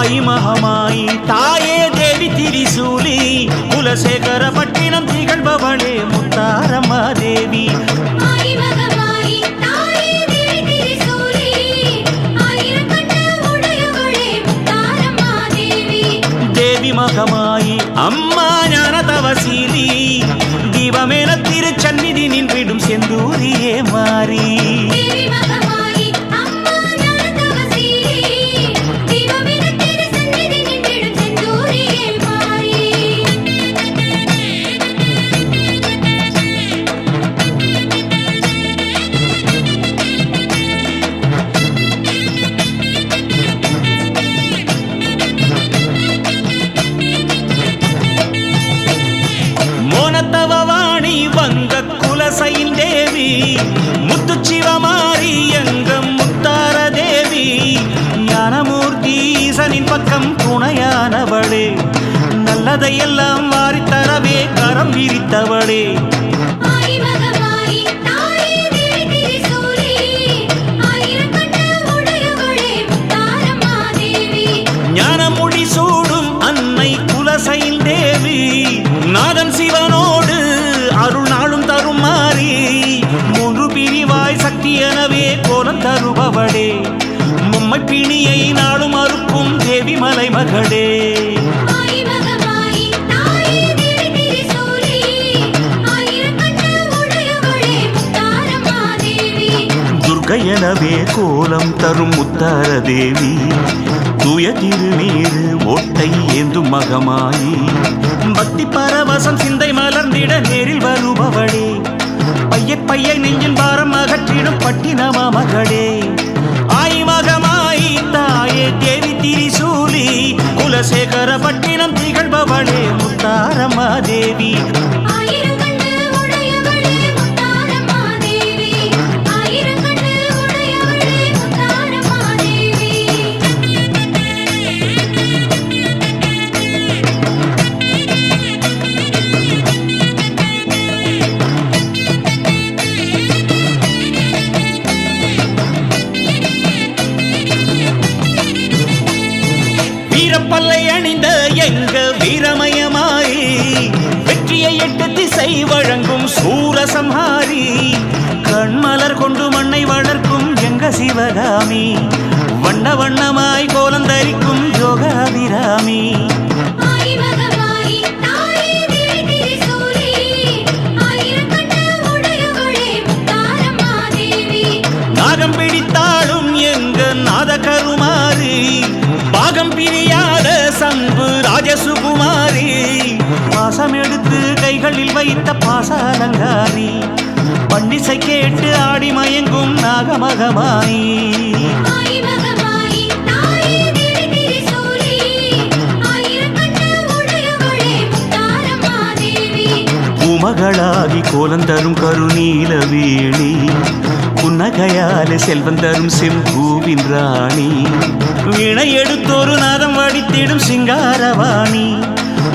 ஆயி மகமாயி தாயே தேவி திரிசூலி குலசேகர பட்டினம் திகழ்பவளே முத்தாரம்மா தேவி தேவி மகமாயி அம்மா ஞான தவசீலி தீபமென திருச்சந்நிதி நின்றிடும் செந்தூரியே மாறி தேவி முத்துச்சிவமாரி எங்கம் முத்தார தேவி ஞானமூர்த்தி ஈசனின் பக்கம் துணையானவளே நல்லதையெல்லாம் வாரித்தரவே கரம் விரித்தவளே ஞானமுடி சூடும் அன்னை குலசையில் தேவி நாதன் சிவனோடு அருள் நாளும் தரும் மாறி மூன்று பிரிவாய் சக்தி எனவே கோலம் தருபவளே மும்மை பிணியை நாளும் அறுக்கும் தேவி மலை மகளே துர்க்கை எனவே கோலம் தரும் முத்தார தேவி தூய திருநீர் ஓட்டை ஏந்தும் மகமாயி பக்தி பரவசம் சிந்தை மலர்ந்திட நேரில் வருபவளே பையை நெஞ்சின் பாரம் அகற்றிடும் பட்டினமா மகளே ஆயி மகமாயி தாயே தேவி திரிசூலி குலசேகர பட்டினம் திகழ்பவளே முத்தாரம்மா தேவி வீரப்பல்லை அணிந்த எங்க வீரமயமாயி வெற்றியை எட்டு திசை வழங்கும் சூரசம்ஹாரி கண்மலர் கொண்டு மண்ணை வளர்க்கும் எங்க சிவகாமி வண்ண வண்ணமாய் கோலந்தரிக்கும் யோகாபிராமி நாகம் பிடித்தாலும் எங்க நாத கருமாறி பாகம் பிரியாத சம்பு ராஜசுகுமாரி பாசம் எடுத்து கைகளில் வைத்த பாச அலங்காரி பண்டிசை கேட்டு ஆடி மயங்கும் நாகமகமாயி பூமகளாகி கோலந்தரும் கருநீல வேணி புன்னகையாலே செல்வந்தரும் செம்பூவின் ராணி வீணை எடுத்தொரு நாதம் வடித்திடும் சிங்காரவாணி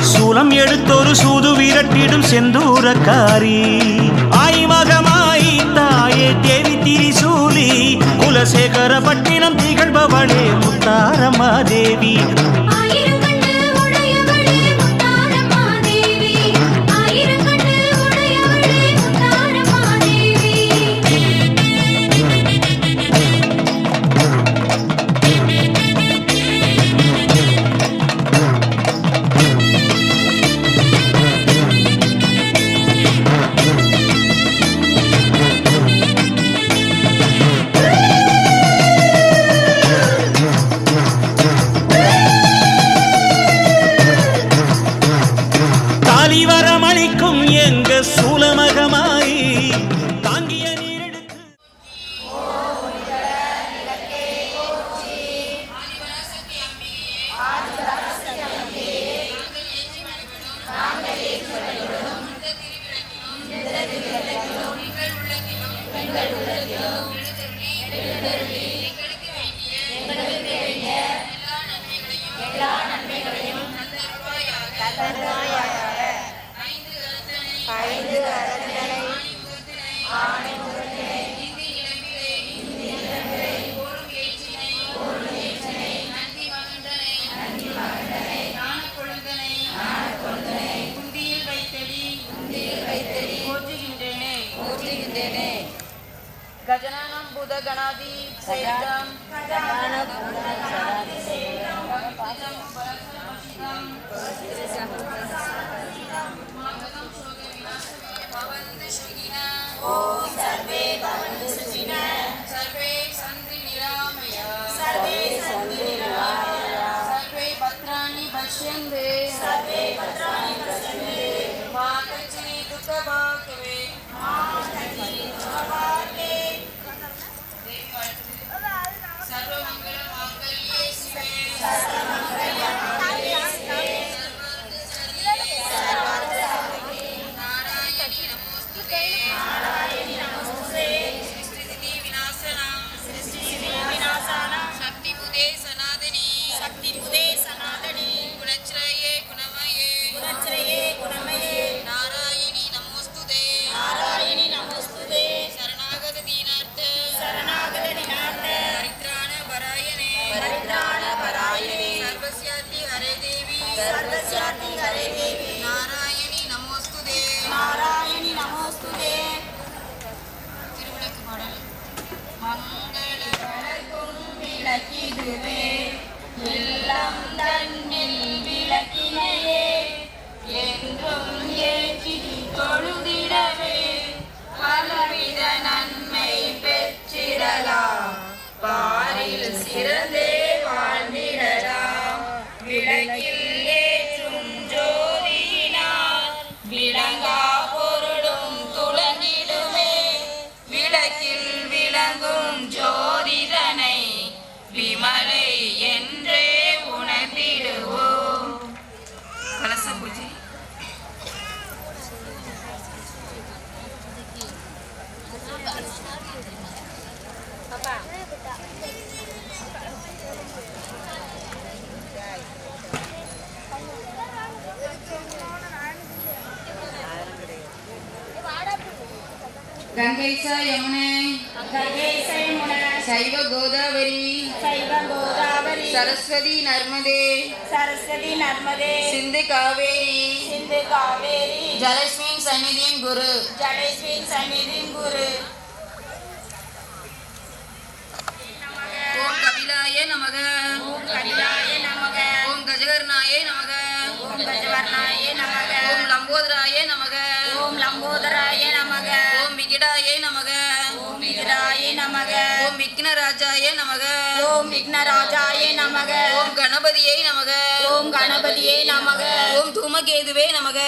சூலம் எடுத்தொரு சூது விரட்டிடும் செந்தூரக்காரி ஆயி மகமாயி தாயே தேவி திரிசூலி குலசேகர பட்டினம் திகழ்பவளே முத்தாரம்மா தேவி இதுவே இல்லம் தன்னில் விளக்கினையே என்றும் ஏற்றி தொழுதிடவே பலவித நன்மை பெற்றிடலாம் பாரில் சிறந்தே வாழ்ந்திடலாம் விளக்கில் ஏற்றும் ஜோதியினால் விளங்கா பொருளும் துளங்கிடுமே விளக்கில் விளங்கும் ஜோதிதனை விமலை என்றே உணர்ந்திடுவோம். கலச பூஜை. गंगै च यमुने शैव गोदावरी सरस्वती नर्मदे सिंधु कावेरी जलस्मिन् सन्निधिं गुरु ओम कपिलाय नमः ओम गजकर्णाय नमः ओम लंबोदराय नमः ओम विकटाय नमः ओम विघ्नराजाय नमः ओम गणपतिये नमः ओम धूमकेतुवे नमः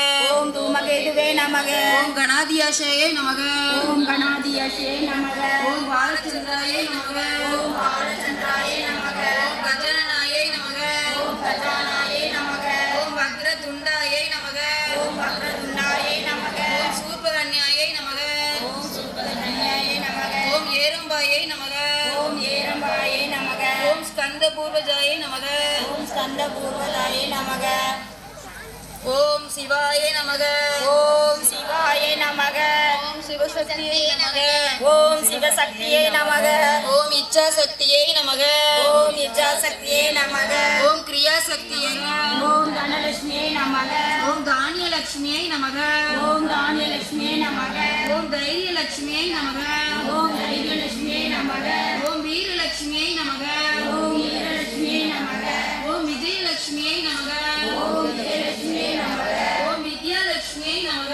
ओम गणाधियाशये नमः ओम बालचंद्राय नमः ओम गजाननाय नमः ओम वक्रतुंडाय नमः ओम सूर्पकन्याय नमः ओम एरंबाय नमः ओम स्कंदपूर्वजाय नमः ओम शिवाय नमः ओम शिवशक्तिये नमः ओम इच्छाशक्तिये नमः ओम क्रियाशक्तिये नमः ओम धनलक्ष्मिये नमः ओम धान्यलक्ष्मिये नमः ओम धैर्यलक्ष्मिये नमः ओम वीरलक्ष्मिये नमः ओम विजयलक्ष्मिये नमः ओम विद्यालक्ष्मिये नमः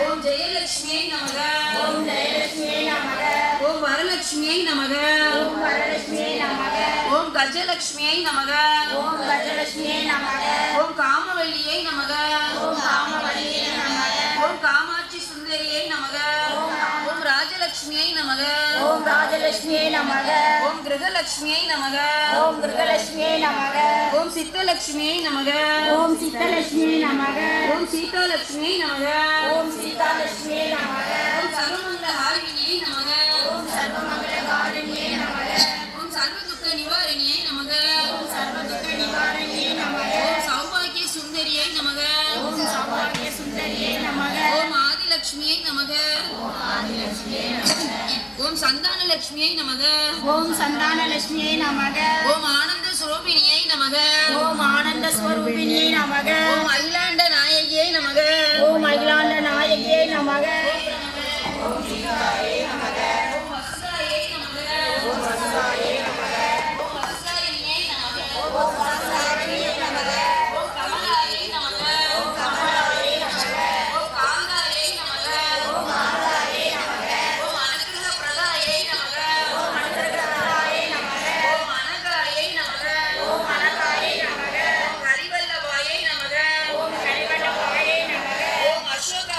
ओम जयलक्ष्मिये नमः ओम वरलक्ष्मिये नमः ओम गजलक्ष्मिये नमः ओम कामवल्लिये नमः ओम कामाक्षी सुंदरिये नमः ओम राजलक्ष्मिये नमः ओम गृहलक्ष्मिये नमः ओम सिद्धलक्ष्मिये नमः ओम सीतालक्ष्मिये नमः ओम सर्वमंगलहारिण्ये नमः ओम सर्वदुःख निवारिण्ये नमः ओम सौभाग्य सुंदरिये नमः ओम आदिलक्ष्मिये नमः ओम संतानलक्ष्मिये नमः ओम आनंद स्वरूपिण्ये नमः ओम आनंद स्वरूपिण्ये नमः ओम अखिलांड नायकिये नमः ओम अखिलांड नायकिये नमः ओम शिवाय नमः ओम वत्साय नमः ओम वत्सायिन्ये नमः ओम कमलाय नमः ओम कान्ताय नमः ओम अनुग्रहप्रदाय नमः ओम अनगाय नमः ओम हरिवल्लभाय नमः ओम अशोक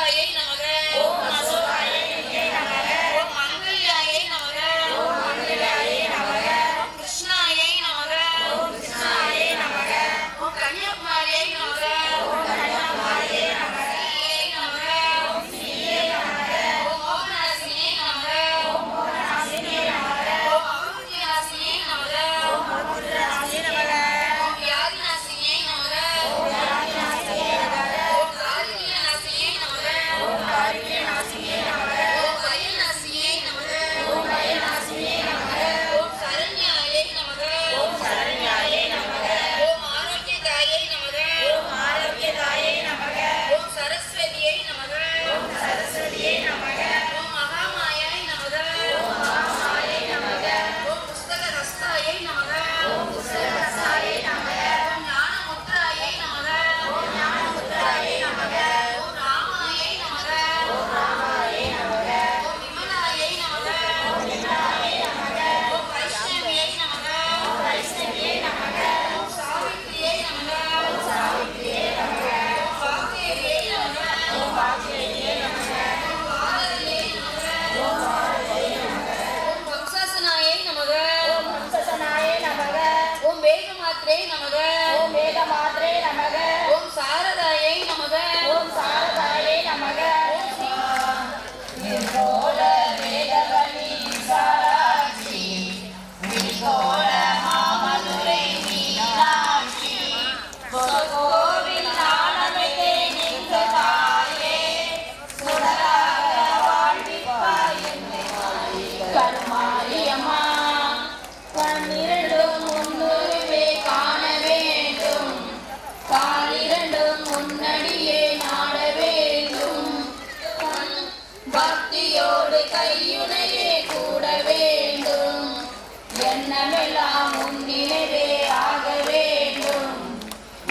எண்ணமெல்லாம் உன்னிலே ஆக வேண்டும்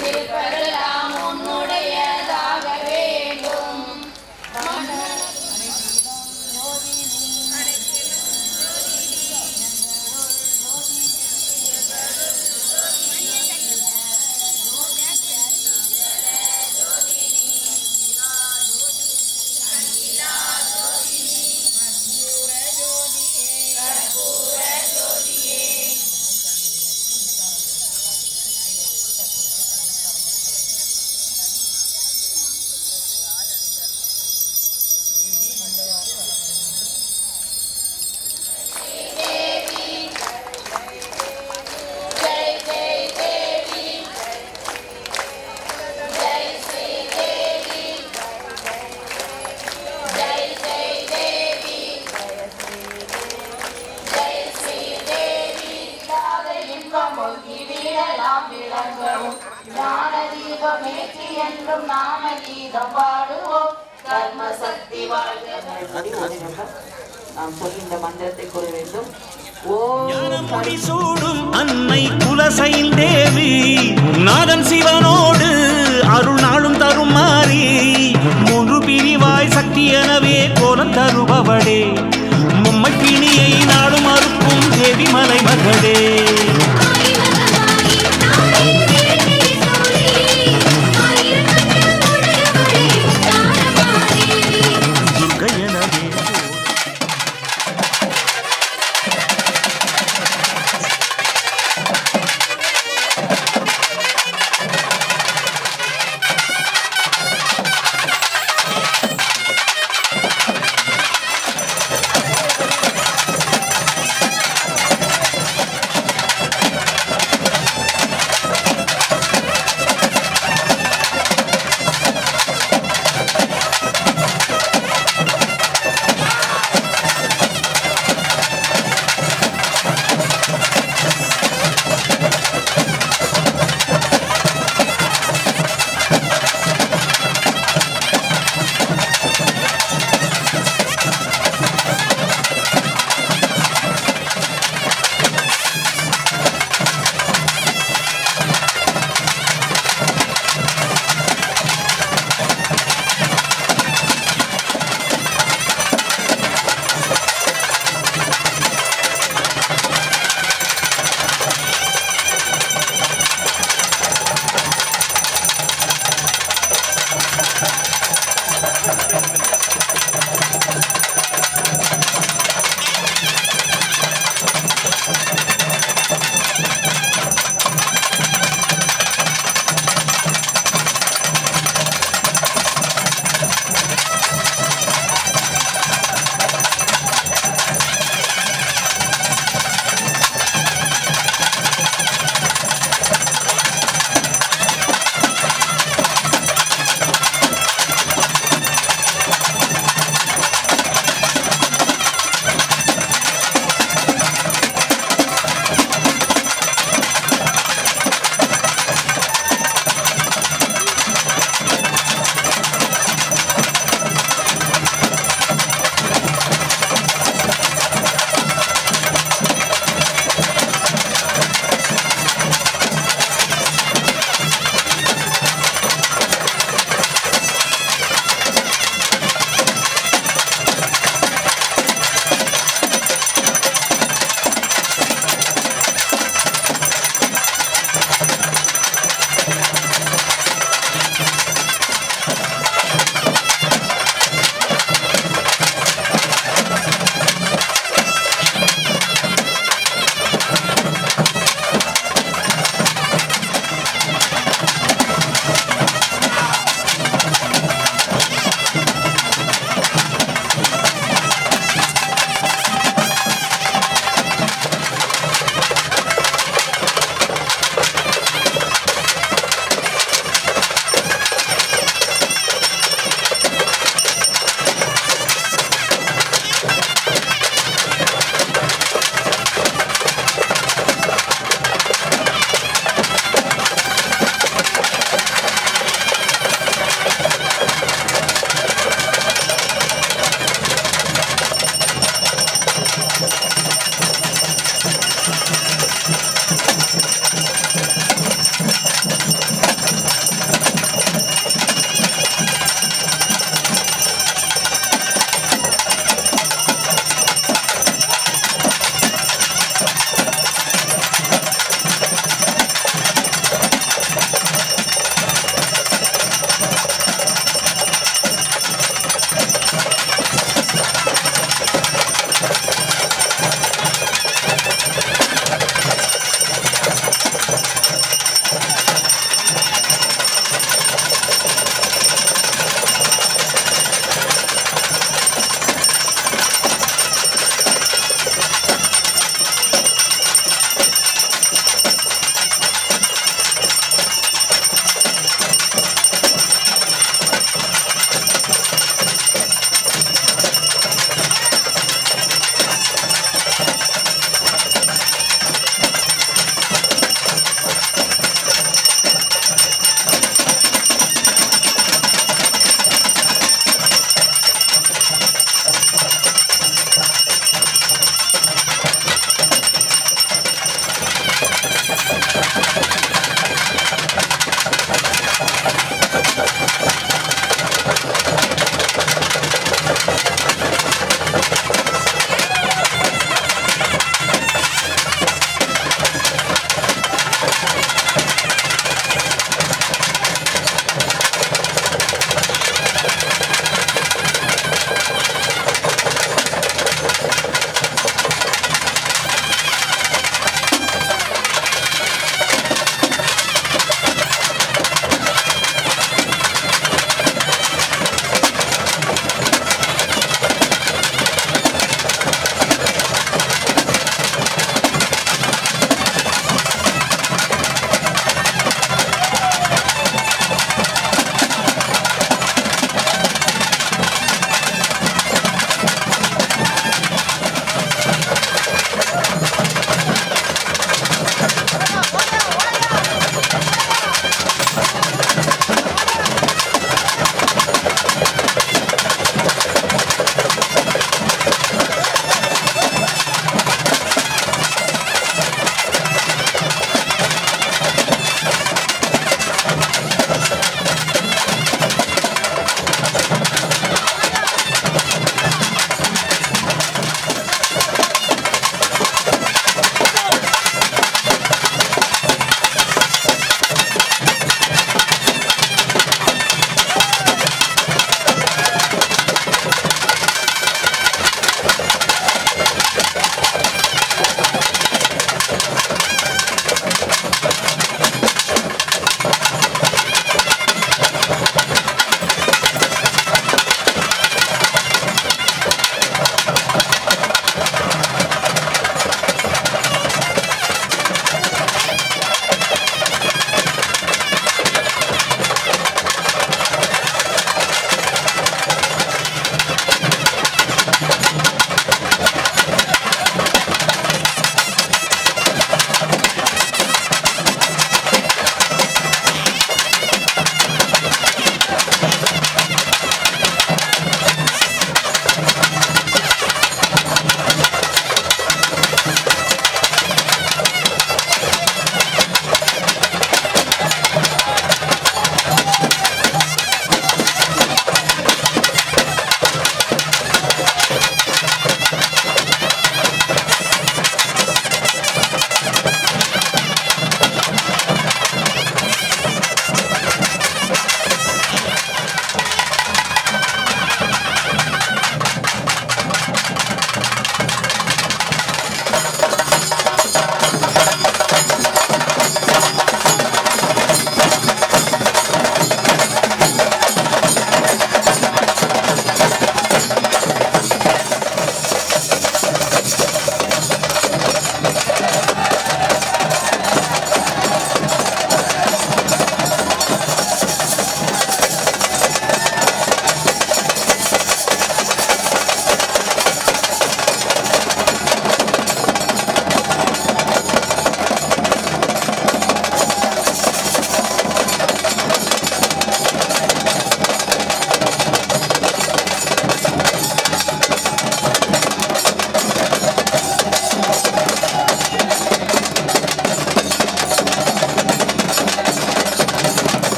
இருப்பதெல்லாம் உன்னுடையதாக வேண்டும் என்றும் நாம கீதம் பாடுவோம் கர்ம சக்தி நாம் சொல்லி இந்த மந்திரத்தை கூற வேண்டும். ஞானமுடி சூடும் அன்னை குலசைல் தேவி நாதன் சிவனோடு அருள் நாளும் தரும் மாறி மூன்று பிரிவாய் சக்தி எனவே கோலம் தருபவளே மும்மை பிணியை நாடும் அறுக்கும் தேவி மலை மகளே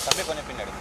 தம்பி கொஞ்சம் பின்னாடி.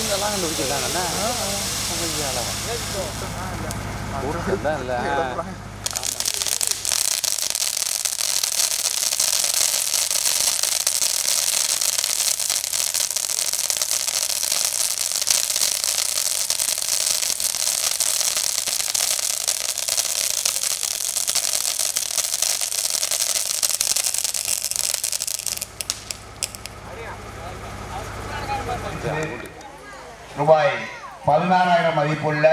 இதெல்லாம் கண்டுபிடிச்சிருக்காங்கண்ணா இல்லை ரூபாய் 16,000 மதிப்புள்ள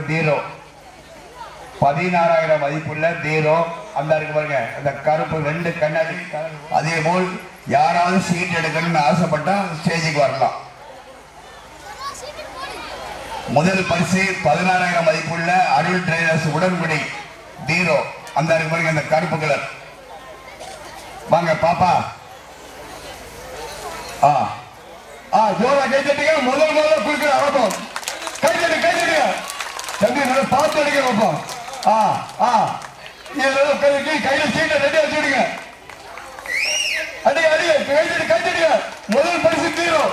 தீரோ, 16,000 மதிப்புள்ள தீரோ. அந்த இருக்கு பாருங்க, அந்த கருப்பு 2 கண்ணாடி. அதே போல் யாராவது சீட் எடுக்கணும்னு ஆசைப்பட்டா ஸ்டேஜுக்கு வரலாம். முதல் பரிசு 16,000 மதிப்புள்ள அருள் டிரைவர்ஸ் உடன்குடி தீரோ. அந்த இருக்கு பாருங்க, அந்த கருப்பு கலர். வாங்க பாப்பா. ஜோரா கை தட்டுங்க. முதல் குளிக்கிற ஆரம்பம். கை தட்டுங்க தம்பி, நல்லா பார்த்து அடிக்க வைப்போம். கையில சீட்டை ரெடி வச்சுடுங்க. அடிங்க கை தட்டுங்க. முதல் பரிசு தீரோ.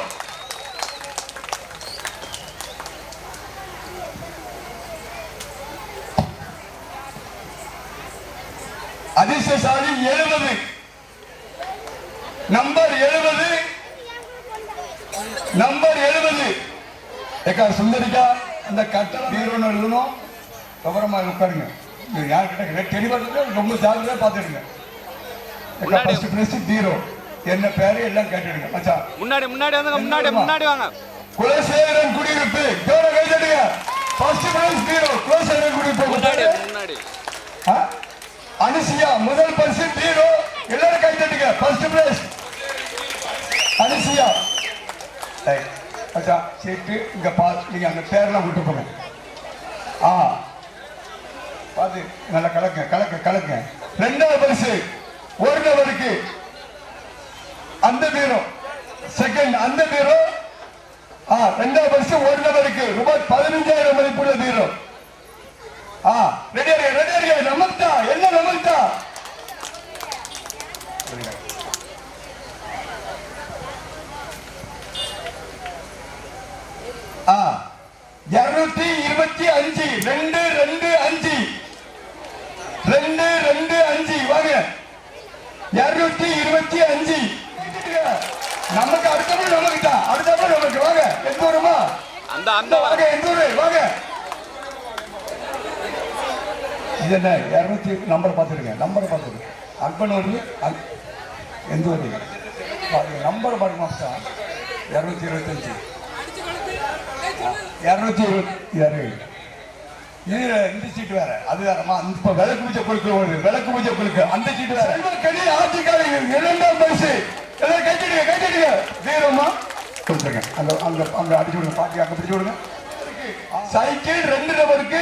அதிர்ஷ்டசாலி 70, நம்பர் 70. ஏக்கா சுந்தரிக்கா, அந்த கட்டளை பீரோன்னு எழுதணும். விவரமா உட்காருங்க. யாருக்கிட்ட தெளிவா ரொம்ப ஜாகிரதையா பார்த்துடுங்க. ஃபர்ஸ்ட் பிரைஸ் பீரோ. என்ன பேரு எல்லாம் கேட்டுடுங்க. மச்சான் முன்னாடி வாங்க. குலசேகரன் குடியிருப்பு. ஜோர கை தட்டுங்க. ஃபர்ஸ்ட் பிரைஸ் பீரோ. குலசேகரன் குடியிருப்பு முன்னாடி. அனுசியா முதல் பரிசு பீரோ. எல்லாரும் கை தட்டுங்க. First prize Anusiya. சீட்டு இங்க பார்த்து நீங்க அந்த பேரெல்லாம் விட்டு போங்க. பார்த்து நல்லா கலக்க. 2வது பரிசு 1 நபருக்கு அந்த பீரோ. செகண்ட் அந்த பீரோ. 2வது பரிசு 1 நபருக்கு ரூபாய் 15,000 மதிப்புள்ள பீரோ. ரெடியா நமக்தா என்ன நமக்தா. ஆ 225 225 வாங்க. 225 நமக்கு அடுத்தபடி நமக்கு வாங்க. எந்த ஊருமா வாங்க. எந்த ஊரு வாங்க. இது என்ன 200 நம்பர் பார்த்துருங்க. அன்பனூர் எந்த ஊரு நம்பர் பாருங்க. 225 இந்த சீட் வேற, அது வேறமா. இப்ப விளக்கு பூஜை குழுக்கு அந்த சீட் வேற. ஆட்சிக்காரங்க 2ஆம் பரிசு. எல்லாம் கைச்சிடுங்க. வீரமா கொடுத்துருங்க. அங்க அடிச்சு விடுங்க. பாட்டி அங்க பிடிச்சு விடுங்க. சைக்கிள் 2 நபருக்கு.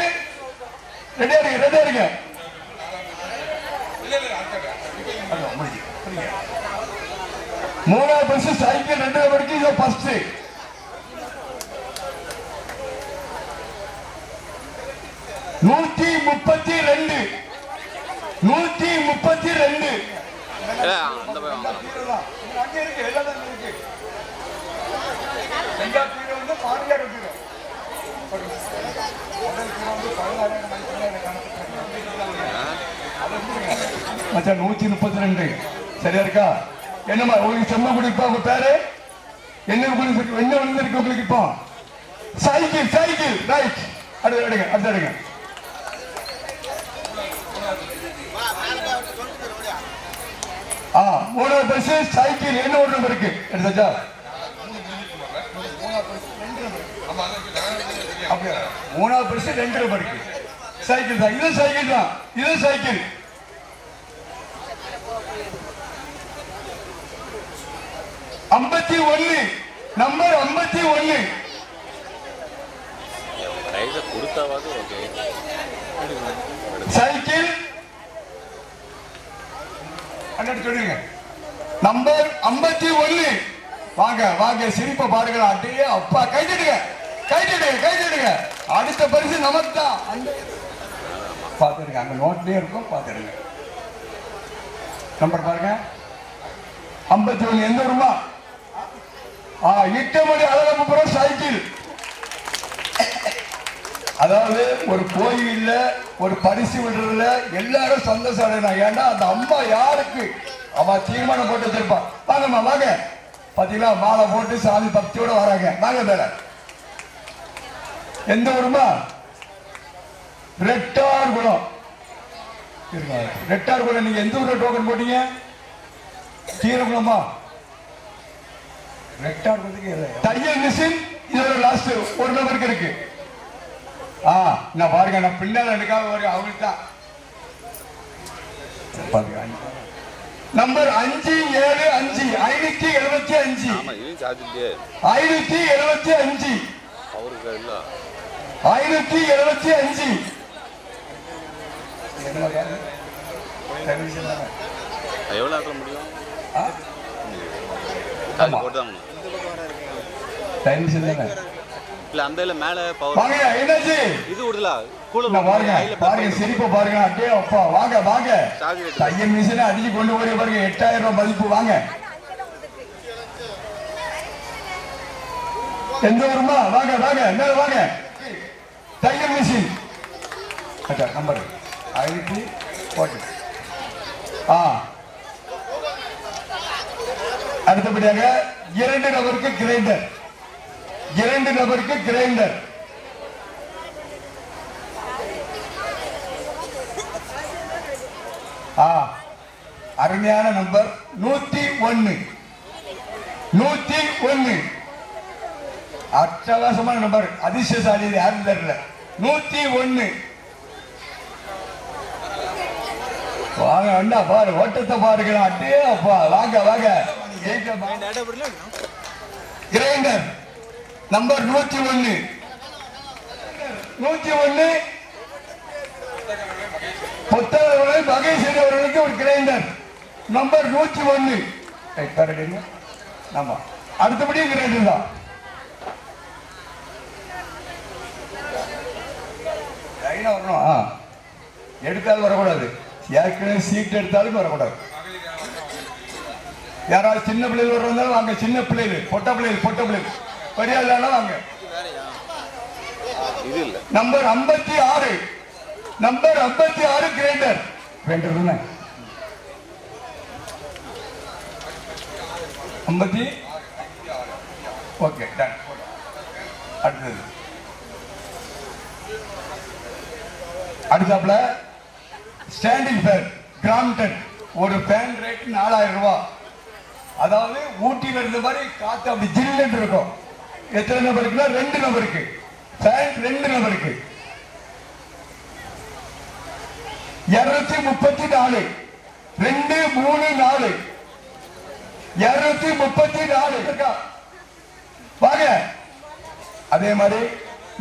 ரெடியா இருங்க. 3ஆவது பரிசு சைக்கிள் 2 நபருக்கு. இது ஃபர்ஸ்ட். 132 132 சரியா இருக்கா? என்னமா உங்களுக்கு செம்ம குடிப்பா. உங்க பேரு என்ன விழுந்திருக்கு உங்களுக்கு? இப்போ சைக்கிள் ரைட். அடுத்த 3ஆவது பரிசு சைக்கிள் என்ன ஒரு நம்பருக்கு எடுத்தாச்சா? 3ஆவது பரிசு 2 நம்பருக்கு சைக்கிள் தான். இது சைக்கிள். நம்பர் 51 சைக்கிள் சொல்லுங்க. நம்பர் 51 வாங்க. சிரிப்பை பாருங்க. அட்டையே அப்பா கை தட்டுங்க. கைதிடுங்க. அடுத்த பரிசு நமக்கு தான். பார்த்துடுங்க, அங்க நோட்லயே இருக்கும், பார்த்துடுங்க. நம்பர் பாருங்க 51. எந்த ஊருமா? இட்டமணி அழகப்புறம் சைக்கிள். அதாவது ஒரு கோயில்ல ஒரு பரிசு விடுறதுல எல்லாரும் சந்தோஷம் அடையணும். ஏன்னா அந்த அம்மா யாருக்கு அவ தீர்மானம் போட்டு வச்சிருப்பான். வாங்கம்மா வாங்க. பாத்தீங்களா, மாலை போட்டு சாமி பக்தியோட வராங்க. வாங்க மேல. எந்த ஊருமா? ரெட்டார்குளம். ரெட்டார்குளம். நீங்க எந்த ஊர்ல டோக்கன் போட்டீங்க? தீரகுளமா? ரெட்டார்குளத்துக்கு தையல் மிஷின். இதோட லாஸ்ட் ஒரு நம்பருக்கு இருக்கு. நான் பாருங்க, நான் பின்னால எடுக்காம பாருங்க, அவங்களுக்கு தான் நம்பர் 575 575 575 575. எவ்வளோ ஆக்க முடியும்? இல்ல அந்த இல்ல மேல பவர் வாங்க. என்னாச்சு? இது விடுதல கூலர் பாருங்க பாருங்க, சிரிப்பு பாருங்க. அட்டே அப்பா வாங்க வாங்க. தையல் மிஷினை அடிச்சு கொண்டு போய் பாருங்க. 8000 ரூபாய் மதிப்பு. வாங்க. எந்த ஊருமா? வாங்க வாங்க மேல வாங்க. தையல் மிஷின் நம்பர் 540. அடுத்தபடியாக 2 நபருக்கு கிரைண்டர். 2 நபருக்கு கிரைண்டர். அருமையான நம்பர் 101. 101 அட்டகாசமான நம்பர். அதிர்ஷ்டசாலி யாரும் தெரியல. 101. வாங்க அண்ணா, பாரு ஓட்டத்தை பாருங்க. அட்டே அப்பா வாங்க வாங்க. Grinder number 101. 101 புத்தகர்கள் மகேஸ்வரி அவர்களுக்கு ஒரு கிரைண்டர் நம்பர் 101. ஆமா, அடுத்தபடியும் கிரைண்டர் தான். வரணும். எடுத்தாலும் வரக்கூடாது. ஏற்கனவே சீட் எடுத்தாலும் வரக்கூடாது. யாராவது சின்ன பிள்ளைகள் வர்றதாலும் வாங்க. சின்ன பிள்ளைகள், பொட்ட பிள்ளைகள் பெரியாள் வாங்க. Number 56. Number 56 grinder. Grinder 50. Okay done. அடுத்தது அடுத்தாப்புல ஸ்டாண்டிங் ஃபேன் கிராம்டன். ஒரு ஃபேன் ரேட் 4000 ரூபாய். அதாவது ஊட்டியில இருந்த மாதிரி காத்து அப்படி ஜில்லுன்னு இருக்கும். எத்தனை நபருக்குன்னா 2 நபருக்கு ஃபேன். 2 நபருக்கு 234. 2 3 4 234 இருக்கா? வாங்க. அதே மாதிரி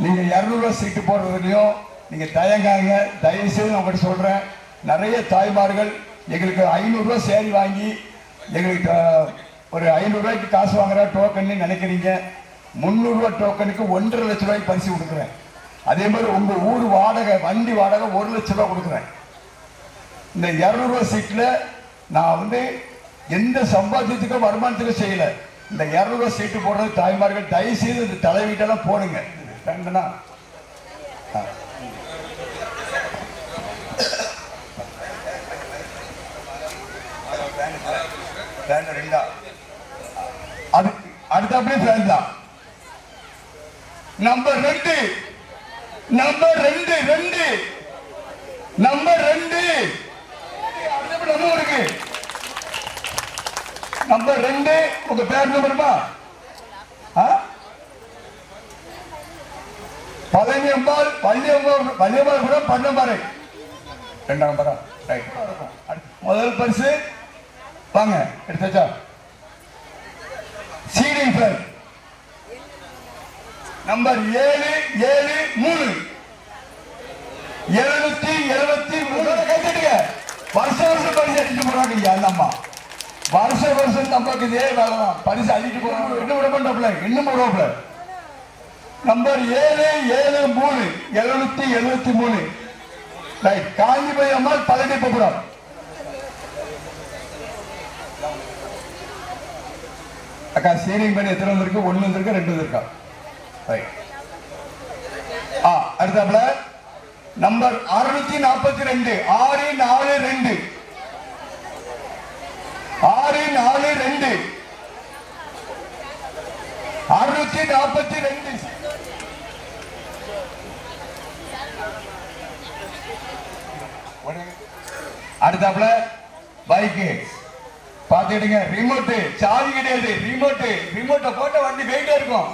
நீங்க 200 ரூபாய் சீட்டு போடுறதுலையும் நீங்க தயங்காங்க. தயவு செய்து நான் உங்களுக்கு சொல்றேன், நிறைய தாய்மார்கள் எங்களுக்கு 500 ரூபாய் சேரி வாங்கி எங்களுக்கு ஒரு 500 ரூபாய்க்கு காசு வாங்குற டோக்கன் நினைக்கிறீங்க. 300 ரூபாய் டோக்கனுக்கு 1.5 லட்சம் ரூபாய்க்கு பரிசு கொடுக்குறேன். அதே மாதிரி உங்க ஊர் வாடகை, வண்டி வாடகை 1 லட்சம் ரூபாய் கொடுக்குறேன். இந்த 200 ரூபாய் சீட்ல நான் எந்த சம்பாத்தியத்துக்கும் வருமானத்துக்கும் செய்யல. இந்த 200 ரூபாய் சீட்டு போடுறது தாய்மார்கள் தயவு செய்து இந்த தலைவீட்டெல்லாம் போடுங்க. அடுத்த ஃபேன் தான். நம்பர் 2. நம்பர் 2 நம்பர் 2 இருக்கு. நம்பர் 2 உங்க பேர் நம்பருமா? பழனியம்பாள் பள்ளியம்பாள் பண்ணம்பாறை 2ஆம் நம்பரா? முதல் பரிசு வாங்க எடுத்தாச்சா? சீலிங் ஃபேன் நம்பர் 773 773 கைத்தட்டுங்க. வருஷம் பரிசு அடிச்சு போறாங்க ஐயா. அந்த அம்மா வருஷம் நமக்கு இதே வேலைதான். பரிசு அடிச்சு போறாங்க. இன்னும் விட மாட்டோம்ல, இன்னும் விடுவோம்ல. Number 773 773 right. காஞ்சிபுரம் அம்மாள் பழனிபுரம். அக்கா சீனிங் பண்ணி எத்தனை வந்திருக்கு? 1 வந்திருக்கு, 2 வந்திருக்கா? ரைட். அடுத்தாப்புல நம்பர் 642 642 642 642. அடுத்தாப்புல பைக்கு பாத்துக்கிடுங்க. ரிமோட்டு சாவி கிடையாது. ரிமோட்டை போட்ட வண்டி வெயிட்டா இருக்கும்.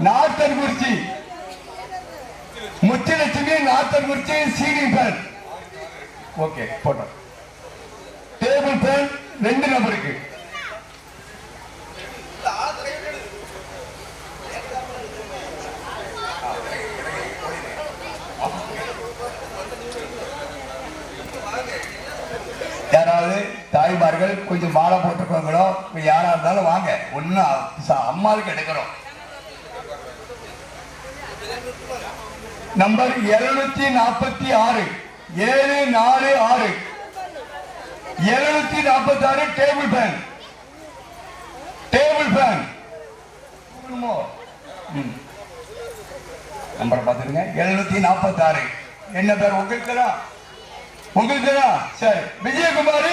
நார்த்தன்குறிச்சி முத்துலட்சுமி, நார்த்தன்குறிச்சி சீலிங் ஃபேன். ஓகே போட்டோம். டேபிள் ஃபேன் 2 நபருக்கு. யாராவது தாய்மார்கள் கொஞ்சம் மாலை போட்டுக்கோங்களோ, யாரா இருந்தாலும் வாங்க. ஒன்னும் அம்மாவுக்கு எடுக்கிறோம். Number 746 746 746 table fan. நம்பர் பார்த்துருங்க. 746. என்ன பேர் உங்களுக்கு? சரி. விஜயகுமாரி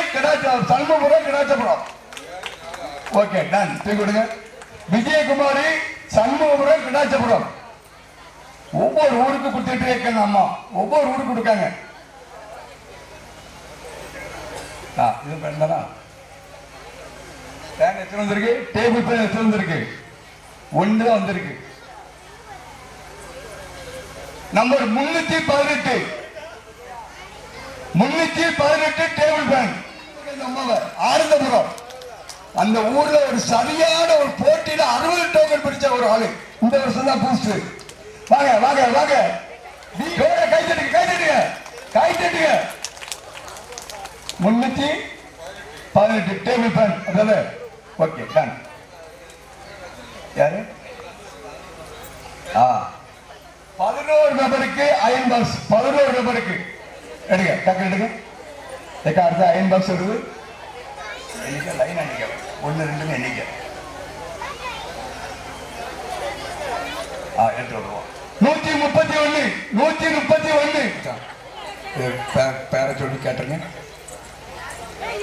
சண்முகபுரம் கிடாச்சபுரம். Okay done. தூக்கி கொடுங்க. விஜயகுமாரி சண்முகபுரம் கிடாச்சபுரம். ஒவ்வொரு ஊருக்கு கொடுத்துட்டு இருக்காங்க அம்மா. ஒவ்வொரு ஊருக்கு கொடுக்காங்க. இது பண்ணா ஃபேன் எத்தனை வந்திருக்கு? டேபிள் ஃபேன் எத்தனை வந்திருக்கு? 1 தான் வந்திருக்கு. Number 318 table fan. ஆனந்தபுரம். அந்த ஊர்ல ஒரு சரியான ஒரு போட்டியில 60 டோக்கன் பிடிச்ச ஒரு ஆளு. இந்த வருஷம் தான் பூஸ்ட். வாங்க வாங்க வாங்க. கை தட்டுங்க, கை தட்டுங்க, கை தட்டுங்க. 318 டேபிள் ஃபேன். அதாவது ஓகே டன். யாரு? 11 நபருக்கு அயன் பாக்ஸ். 11 நபருக்கு எடுங்க. டக்கு எடுங்க. அடுத்த அயன் பாக்ஸ் வருது. எண்ணிக்கை லைன் எண்ணிக்கை 1 2 எண்ணிக்கை. எடுத்து வருவோம். 131 பேர சொல்லி கேட்டுருங்க.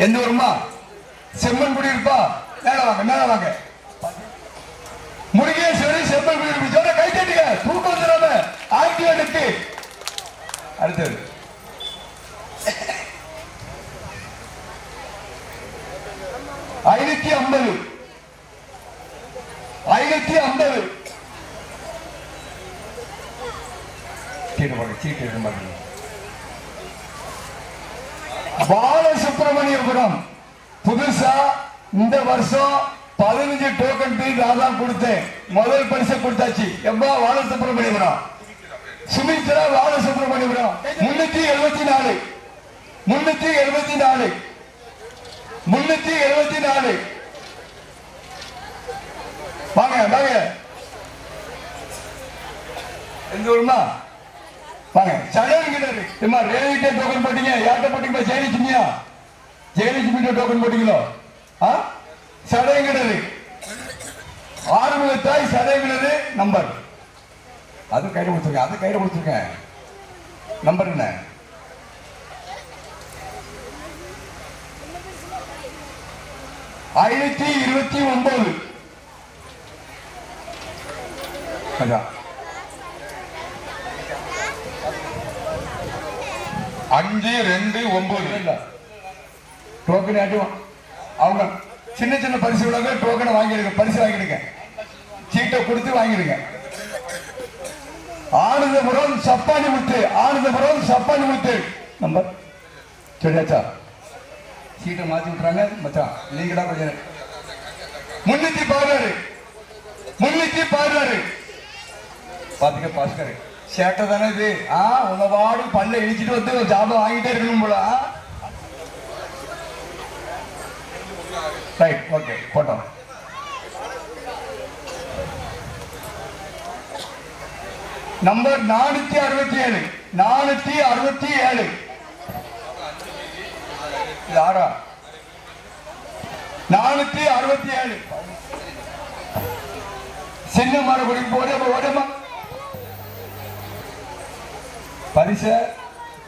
எந்த ஊருமா? செம்மன் குடியிருப்பா. மேல வாங்க, மேல வாங்க. முருகேஸ்வரி செம்மன் குடியிருப்பு. சொல்ல கை தட்டுங்க. தூக்கம் வந்துடாம ஆக்டிவ் எடுத்து. அடுத்தது 550 சீட்டு பாலசுப்ரமணியபுரம். புதுசா இந்த வருஷம் 15 டோக்கன் நான் கொடுத்தேன். முதல் பரிசு கொடுத்தாச்சு. எப்பா பாலசுப்ரமணியபுரம். சுமித்ரா பாலசுப்ரமணியபுரம். 374 வாங்க வாங்க. எந்த ஊருமா? வாங்க. சடங்கினரு ரேவிட்டே டோக்கன் போட்டீங்க. யார்கிட்ட போட்டீங்களா? ஜெயலட்சுமியா? ஜெயலட்சுமி டோக்கன் போட்டீங்களோ? சடங்கினரு ஆறுமுகத்தாய் சடங்கினரு நம்பர். அது கையில கொடுத்துருக்கேன். நம்பர் என்ன? ஐநூத்தி 29. அதான் 529 டோக்கன் ஆட்டும். அவங்க சின்ன சின்ன பரிசு உள்ளவங்க டோக்கனை வாங்கிடுங்க. பரிசு வாங்கிடுங்க. சீட்டை கொடுத்து வாங்கிடுங்க. ஆனந்தபுரம் சப்பானி முத்து நம்பர் சொல்லியாச்சா? சீட்டை மாத்தி விட்டுறாங்க மச்சான். நீங்கடா கொஞ்சம் 316 பாத்துக்க பாஸ்கர். சேட்டை தானே இது. உங்க வாடி பல்ல இழிச்சிட்டு வந்து ஜாபம் வாங்கிட்டே இருக்கணும் போல. ரைட் ஓகே போட்டோம். நம்பர் 467 467 யாரா 467 சின்ன மரபடி போடமா பரிசை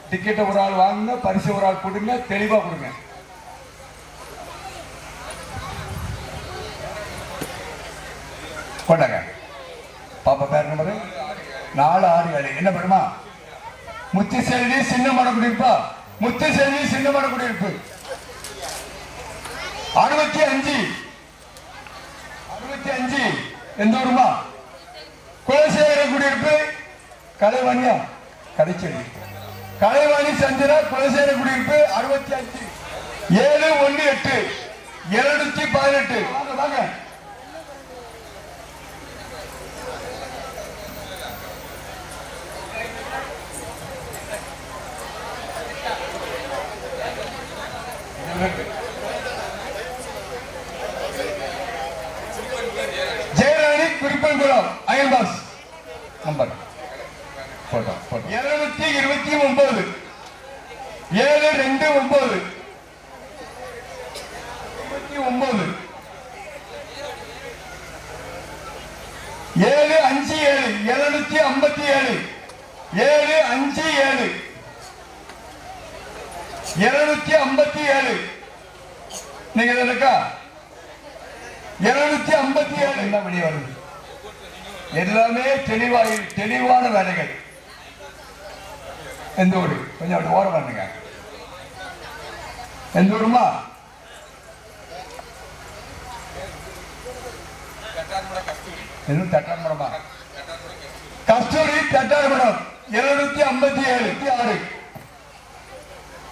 டிக்கெட்டை ஒரு ஆள் வாங்குங்க, பரிசு ஒரு ஆள் கொடுங்க, தெளிவா கொடுங்க. கொண்டாங்க. பாப்பா பேர் நம்பரு 467 என்ன பெருமா? முத்துசெல்வி சின்ன மடக்குடியிருப்பா? முத்துசெல்வி சின்ன மடக்குடியிருப்பு 65 எந்த ஊருமா? குலசேகர குடியிருப்பு கலைவாணியா? கடைச்செடி கலைவாணி சந்திரா குலசேகர குடியிருப்பு 65 718 718 வாங்க வாங்க. Jayarani Kurippankulam iron box number 229 729 757 நீங்க இருக்கா 257 என்ன வெளியே வருது? எல்லாமே தெளிவான வேலைகள். எந்த ஊரு? கொஞ்சம் அப்படி ஓரம் பண்ணுங்க. எந்த ஊருமா? தட்டார்மடமா? கஸ்தூரி தட்டார்மடம் 757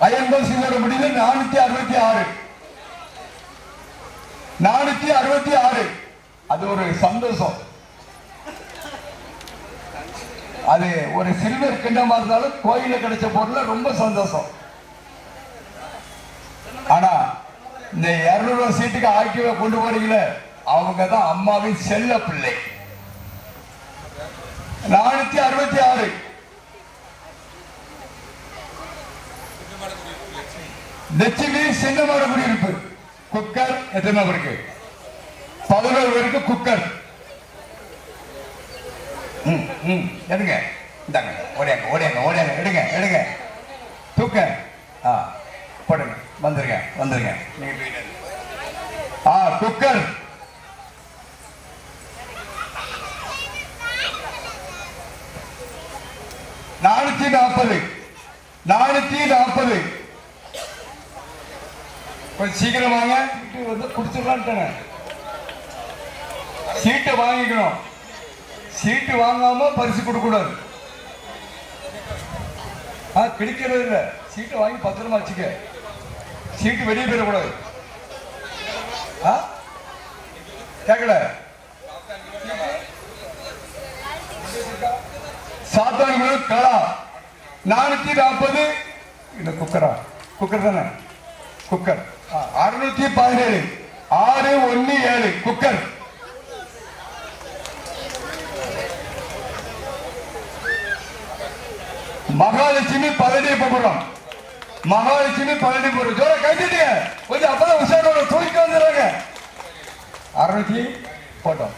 அயன்பல் சிங்கர முடிவு 466 அது ஒரு சந்தோஷம். அது ஒரு சில்வர் கிண்ணமா இருந்தாலும் கோயில கிடைச்ச பொருள் ரொம்ப சந்தோஷம். ஆனா இந்த 200 சீட்டுக்கு ஆக்கிய கொண்டு போறீங்களே அவங்க தான் அம்மாவின் செல்ல பிள்ளை. 466 லட்சுமி சின்னமான குடியிருப்பு குக்கர் எத்தனை இருக்கு? 11 பேருக்கு குக்கர். எடுங்க இந்தாங்க ஓடியாங்க எடுங்க தூக்க போடுங்க வந்துருங்க குக்கர் 440 கொஞ்சம் சீக்கிரம் வாங்க. வந்து குடிச்சிடலான்ட்டாங்க. சீட்டை வாங்கிக்கணும். சீட்டு வாங்காம பரிசு கொடுக்க கூடாது. கிடைக்கிறது இல்லை. சீட்டை வாங்கி பத்திரமா வச்சுக்க. சீட்டு வெளியே போயிடக்கூடாது. கேட்கல சாத்தான்குளம் களா 440 இந்த குக்கர் தானே குக்கர் 617 617 குக்கர். மகாலட்சுமி பழனிபுரம் ஜோர கைட்டிங்க கொஞ்சம் அப்பதான் உஷாரோட தூக்கி வந்துடுறாங்க. 600 போட்டோம்.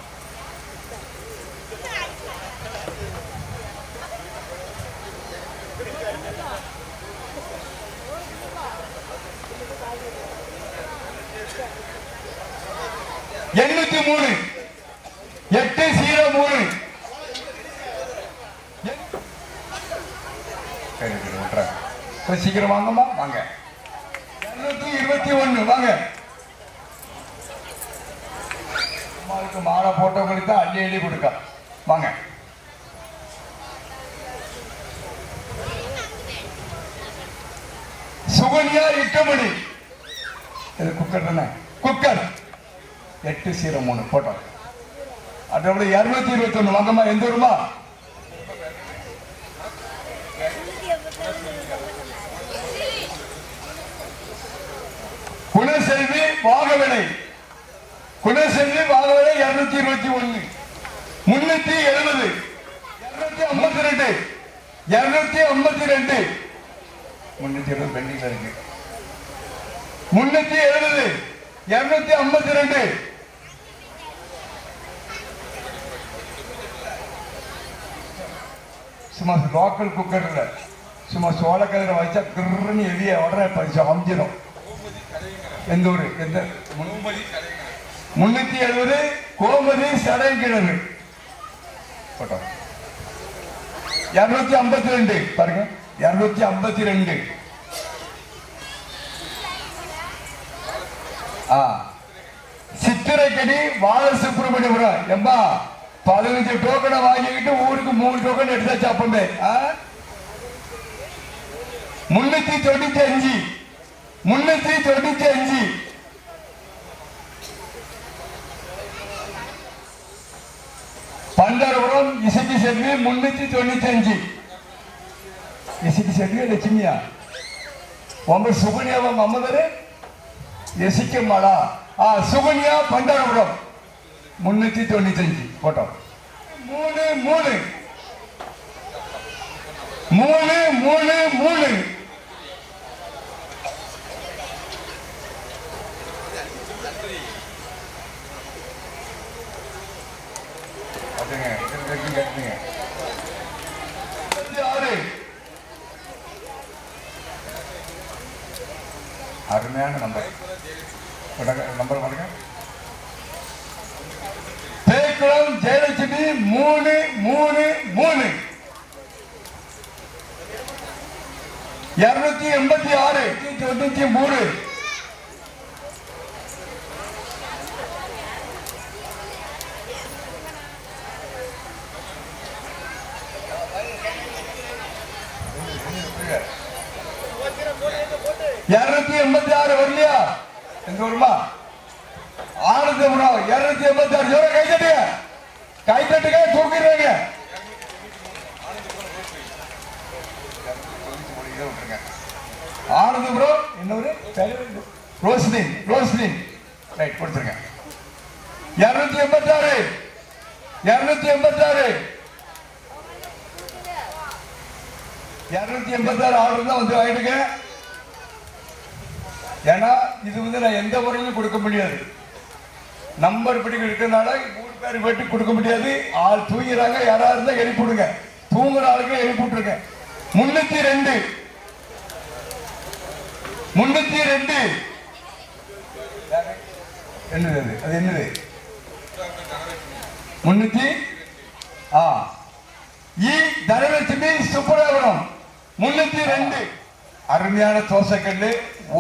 எண்ணூத்தி 3 803 கொஞ்சம் சீக்கிரம் வாங்கம்மா வாங்க. 221 வாங்க. அம்மாவுக்கு மாலை போட்டவங்களுக்கு தான் அள்ளி கொடுக்க வாங்க. சுகன்யா 8 மணி இது குக்கர் தானே குக்கர் 803 போட்டோம். அதோட 221 வாங்கம்மா. எந்த ஊருமா? குணசெல்வி வாகவிளை 221 370 252 252 370 பெண்டிங்ல இருக்கு 370 252 சும்மா லோக்கல் குக்கர்ல சும்மா சோளக்கதிரை வச்சா கிருன்னு எரிய உடனே பறிச்சு அமைஞ்சிடும். எந்த ஊரு எந்த 370 கோமதி சடைக்கிணறு போட்டோம். 252 பாருங்க 252. சித்திரைக்கடி பாலசுப்ரமணியபுரம் எம்பா 15 டோக்கனை வாங்கிக்கிட்டு ஊருக்கு 3 டோக்கன் எடுத்தாச்சு. அப்பமே 395 395 பண்டாரபுரம் இசைக்கு செல்வி 395 இசைக்கு செல்வி லட்சுமியா ஒம்ப சுகன்யாவம் அம்மதரு எசிக்க மாடா சுகன்யா பண்டாரபுரம் 395 போட்டோம். 3 3 3 3 3 அருமையான நம்பர் நம்பர் பாருங்க. பேக்குளம் ஜெயலட்சுமி 3 3 3 286 93 286 வரலையா? எங்க வருமா? ஆனந்தபுரம் 286 ஜோர கை தட்டுங்க தூக்கிடுறாங்க. ஆனந்தபுரம் இன்னொரு ரோஸ்லின் ரைட் கொடுத்துருங்க. 286 ஆர்டர் தான் வந்து வாங்கிடுங்க. ஏன்னா இது வந்து நான் எந்த முறையிலும் கொடுக்க முடியாது. நம்பர் படி இருக்கிறதுனால 3 பேர் வெட்டி கொடுக்க முடியாது. ஆள் தூங்கிறாங்க, யாரா இருந்தா எழுப்பிடுங்க. தூங்குற ஆளுக்கு எழுப்பிட்டுருங்க. 302 என்னது அது என்னது 300 தனலட்சுமி சுப்பராபுரம் 302. அருமையான தோசைக்கல்லு.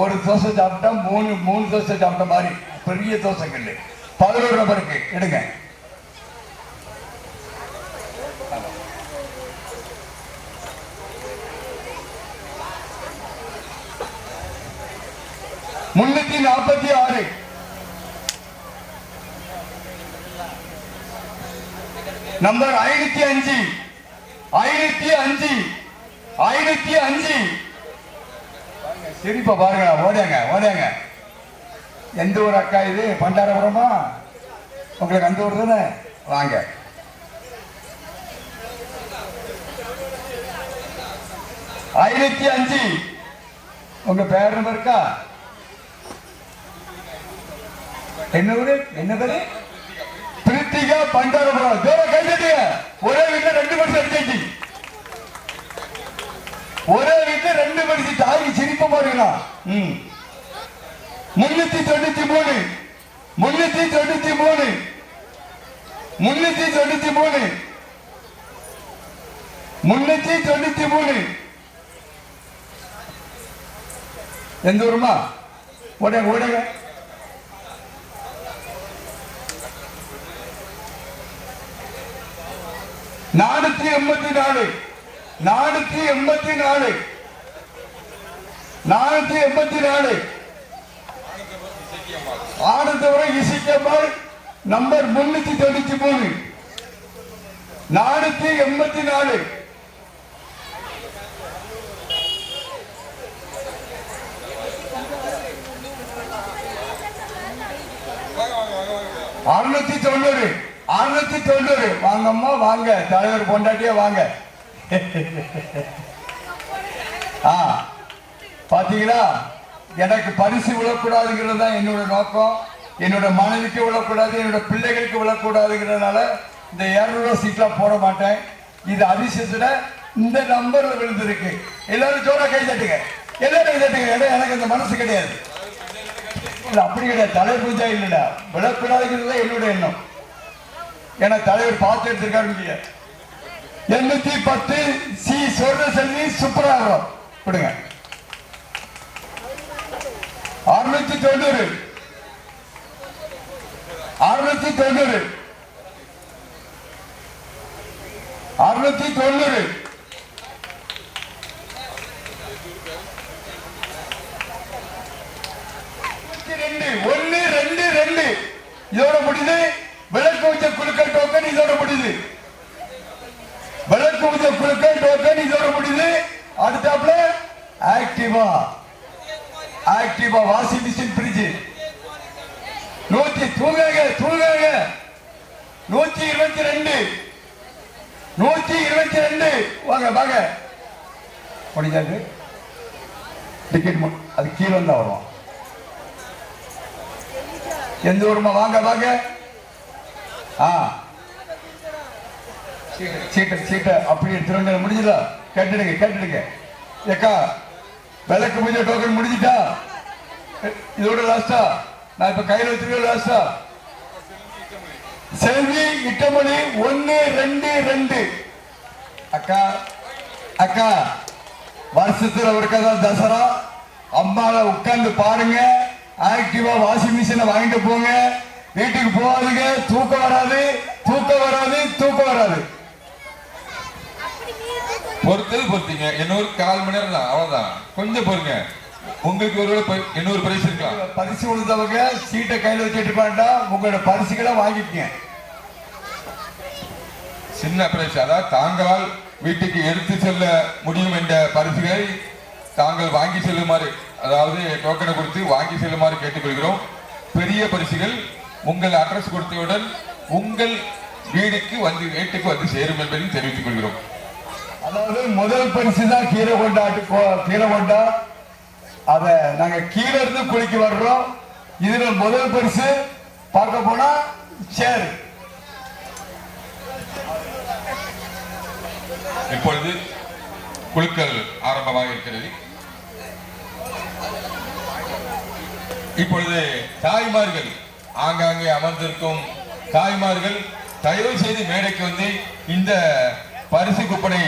ஒரு தோசை சாப்பிட்டா 3 தோசை சாப்பிட்ட மாதிரி பெரிய தோசைக்கல்லு. 11 நபருக்கு எடுங்க. $346 நம்பர் 505 சரிப்பா பாருங்க. ஓடியாங்க. எந்த ஒரு அக்கா இது? பண்டாரபுரமா? உங்களுக்கு அந்த ஊர் தானே? வாங்க. $505 உங்க பேர் நம்பர் இருக்கா? என்ன ஊரு? என்ன பேரு? பிரித்திகா பண்டாரபுரம். கைதட்டிய ஒரே வீட்டுல 2 வருஷம் அடிச்சாச்சு. ஒரே வீட்டுல 2 வருஷம் தாய்க்கு சிரிப்ப பாருங்களா. 393 எந்த ஊருமா? ஓடுங்க. 484 ஆனந்தபுரம் இசைக்கம்மாள் நம்பர் 393 484 690 690. வாங்கம்மா வாங்க, தலைவர் பொண்டாட்டியே வாங்க. பாத்தீங்களா, எனக்கு பரிசு விழக்கூடாதுங்கிறது தான் என்னோட நோக்கம். என்னோட மனைவிக்கு விழக்கூடாது, என்னோட பிள்ளைகளுக்கு விழக்கூடாதுங்கிறதுனால இந்த 200 சீட்லாம் போட மாட்டேன். இது அதிசயத்துல இந்த நம்பர்ல விழுந்திருக்கு. எல்லாரும் ஜோரா கை தட்டுங்க, எல்லாரும் கை தட்டுங்க. எனக்கு இந்த மனசு கிடையாது, இல்ல அப்படி கிடையாது. தலைவர் பூஜா இல்லடா, விழக்கூடாதுங்கிறது என்னோட எண்ணம். ஏன்னா தலைவர் பார்த்து எடுத்திருக்காரு. 810 சி சொர்ண செல்வி சுப்பராகம் கொடுங்க. 690 690 690 122 இதோட முடியுது. விளக்கு ஊஞ்ச குழுக்கள் டோக்கன் இதோட முடியுது. விளக்கு ஊஞ்ச குழுக்கள் டோக்கன் இதோட முடியுது. அடுத்தாப்புல ஆக்டிவா வாஷிங் மிஷின் ஃப்ரிட்ஜ் 100 தூங்குங்க 122 வாங்க முடியாது. டிக்கெட் அது கீழே தான் வரும். எந்த ஊருமா வாங்க. சீட்டை அப்படி எடுத்துருங்க. முடிஞ்சதா? கேட்டுடுங்க. ஏக்கா விளக்கு பூஜை டோக்கன் முடிஞ்சிட்டா? இதோட லாஸ்டா நான் இப்ப கையில் வச்சிருக்க லாஸ்டா செல்வி இட்டமணி 122. அக்கா வருஷத்துல ஒருக்கதான் தசரா. அம்மாவை உட்கார்ந்து பாருங்க. ஆக்டிவா வாஷிங் மிஷினை வாங்கிட்டு போங்க. வீட்டுக்கு போகாதுங்க. தூக்கம் வராது. பொறுத்தீங்க. இன்னொரு 1/4 மணி நேரம் தான், அவ்வளவுதான். கொஞ்சம் பொறுங்க. உங்களுக்கு ஒரு இன்னொரு பரிசு இருக்கலாம். பரிசு கொடுத்தவங்க சீட்டை கையில் வச்சுட்டு வேண்டாம், உங்களோட பரிசுகளை வாங்கிக்கங்க. சின்ன பரிசு, அதாவது தாங்களால் வீட்டுக்கு எடுத்து செல்ல முடியும் என்ற பரிசுகளை தாங்கள் வாங்கி செல்லுமாறு, அதாவது டோக்கனை கொடுத்து வாங்கி செல்லுமாறு கேட்டுக்கொள்கிறோம். பெரிய பரிசுகள் உங்கள் அட்ரஸ் கொடுத்தவுடன் உங்கள் வீட்டுக்கு வந்து சேரும் என்பதையும் தெரிவித்துக் கொள்கிறோம். அதாவது முதல் பரிசு தான் கீரை கொண்டா. அத நாங்க கீழே இருந்து குளிக்க வர்றோம். இதுல முதல் பரிசு பார்க்க போனா சேர். இப்பொழுது குழுக்கள் ஆரம்பமாக இருக்கிறது. இப்பொழுது தாய்மார்கள், ஆங்காங்கே அமர்ந்திருக்கும் தாய்மார்கள் தயவு செய்து மேடைக்கு வந்து இந்த பரிசு குப்பனை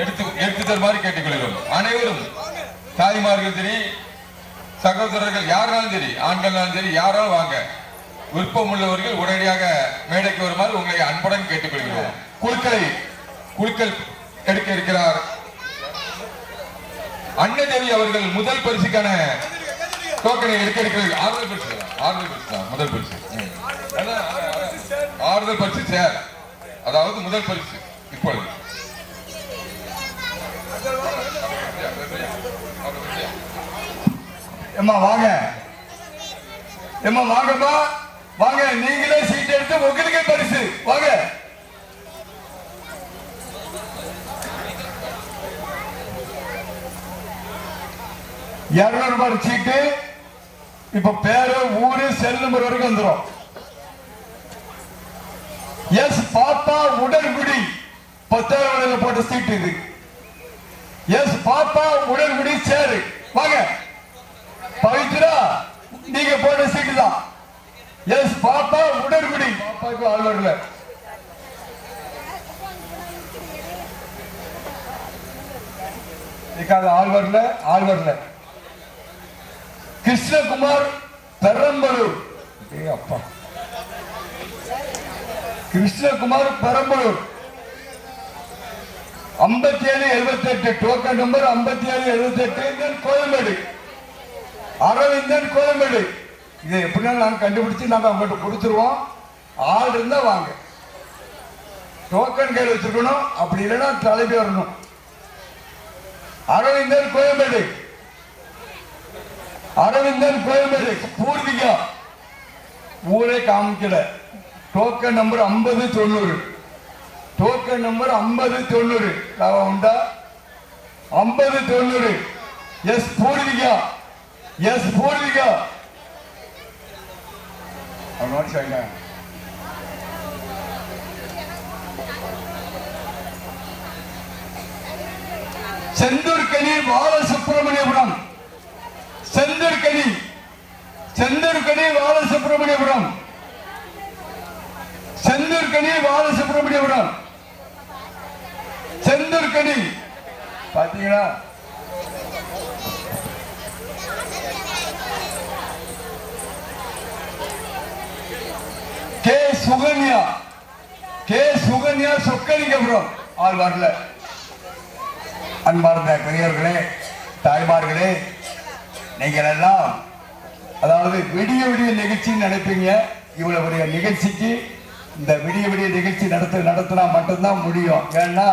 எடுத்து தருமாறு கேட்டுக்கொள்கிறோம். அனைவரும் தாய்மார்கள் சரி, சகோதரர்கள் யாராலும் சரி, ஆண்களாலும் சரி, யாராலும் வாங்க. விருப்பம் உள்ளவர்கள் உடனடியாக மேடைக்கு வருமாறு உங்களை அன்புடன் கேட்டுக்கொள்கிறோம். குழுக்கள் எடுக்க இருக்கிறார் அன்னதேவி அவர்கள். முதல் பரிசுக்கான டோக்கனை எடுக்க இருக்கிறது. ஆறுதல் பரிசு தான் முதல் பரிசு. ஆறுதல் பரிசு சார், அதாவது முதல் பரிசு. இப்பொழுது வாங்கம்மா வாங்க. நீங்களே சீட் எடுத்து உங்களுக்கே பரிசு வாங்க. ₹200 சீட்டு. இப்ப பேரு ஊரு செல் நம்பர் வரைக்கும் வந்துடும். எஸ் பாப்பா உடன்குடி 10,000 போட்ட சீட்டு இது. எஸ் பாப்பா உடன்குடி சேரு வாங்க. பவித்ரா நீங்க போட்ட சீட்டு தான். Yes papa Udangudi. பாப்பாவுக்கு ஆள் வரல. ஆள் வரல. கிருஷ்ணகுமார் பெரம்பலூர். அப்பா கிருஷ்ணகுமார் பெரம்பலூர் 5778 டோக்கன் நம்பர் 5778. கோயம்பேடு அரவிந்தன் கோயம்பேடு. இதை எப்படினாலும் நாங்க கண்டுபிடிச்சு நாங்க அவங்கள்ட்ட கொடுத்துருவோம். ஆள் இருந்தா வாங்க. டோக்கன் கையில் வச்சிருக்கணும். அப்படி இல்லைன்னா தலைவி வரணும். அரவிந்தன் கோயம்பேடு. பூர்விகா ஊரே காமிக்கல. Token number 5090. Token number 5090. உண்டா? 5090. எஸ் பூர்விகா. எஸ் பூர்விகா. செந்தூர்கனி பாலசுப்ரமணியபுரம். செந்தூர்கனி. செந்தூர்கனி பாலசுப்ரமணியபுரம். செந்தூர்கனி பாலசுப்ரமணியபுரம். செந்தூர்கனி பாத்தீங்களா? கே சுகன்யா. கே சுகன்யா சொக்கலிங்கபுரம். ஆள் வரல. அன்பார்ந்த பெரியவர்களே, தாய்மார்களே, நீங்கள் எல்லாம் அதாவது விடிய விடிய நிகழ்ச்சி நினைப்பீங்க. இவ்வளவு பெரிய நிகழ்ச்சிக்கு இந்த விடிய விடிய நிகழ்ச்சி நடத்தினா மட்டும்தான் முடியும். ஏன்னா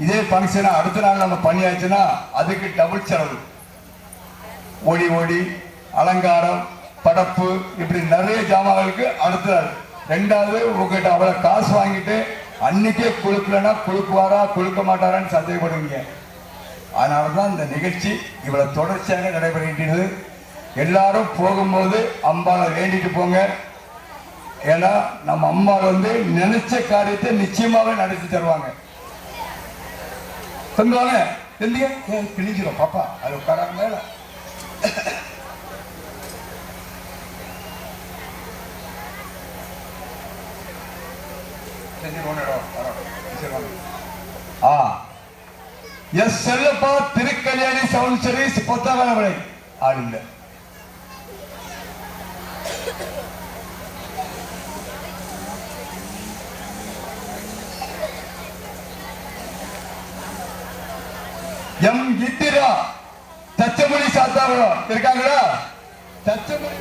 இதே பங்கன் அடுத்த நாள் நம்ம பண்ணியாச்சுன்னா அதுக்கு டபுள் செலவு. ஓடி ஓடி அலங்காரம், படப்பு, இப்படி நிறைய ஜாமான்களுக்கு அடுத்த நாள். ரெண்டாவது உங்ககிட்ட அவ்வளோ காசு வாங்கிட்டு அன்னைக்கே குழுக்கலன்னா குழுக்குவாரா குழுக்க மாட்டாரான்னு சந்தேகப்படுவீங்க. அதனால தான் இந்த நிகழ்ச்சி இவ்வளவு தொடர்ச்சியாக நடைபெறுகின்றது. எல்லாரும் போகும்போது அம்பாவை வேண்டிட்டு போங்க. ஏன்னா நம்ம அம்மா நினைச்ச காரியத்தை நிச்சயமாவே நடத்தி தருவாங்க. சொல்லுவாங்க கிழிஞ்சிடும் பாப்பா அது உட்காராங்க மேல. S Chellappa Thirukalyani sound service பொத்தகலை ஆள் இல்லை. எம் இந்திரா தச்சமொழி சாத்தாவரம் இருக்காங்களா? தச்சமொழி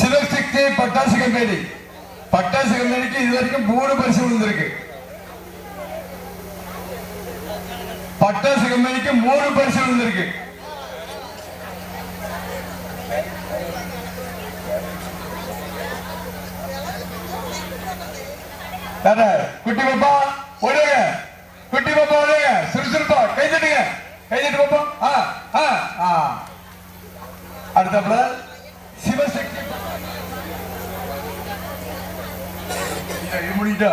சிவசக்தி பட்டாசு கம்பெனி. பட்டாசு கம்பெனிக்கு இதுவரைக்கும் 3 பரிசு விழுந்திருக்கு. பட்டாசு கம்பெனிக்கு 3 பரிசு விழுந்திருக்கு. குட்டி பாப்பா ஓடுங்க. குட்டி பாப்பா ஓடுங்க. சுறுசுறுப்பா கை தட்டுங்க. கை தட்டு பாப்பா. அடுத்தப்பல சிவசக்தி முடிட்டா.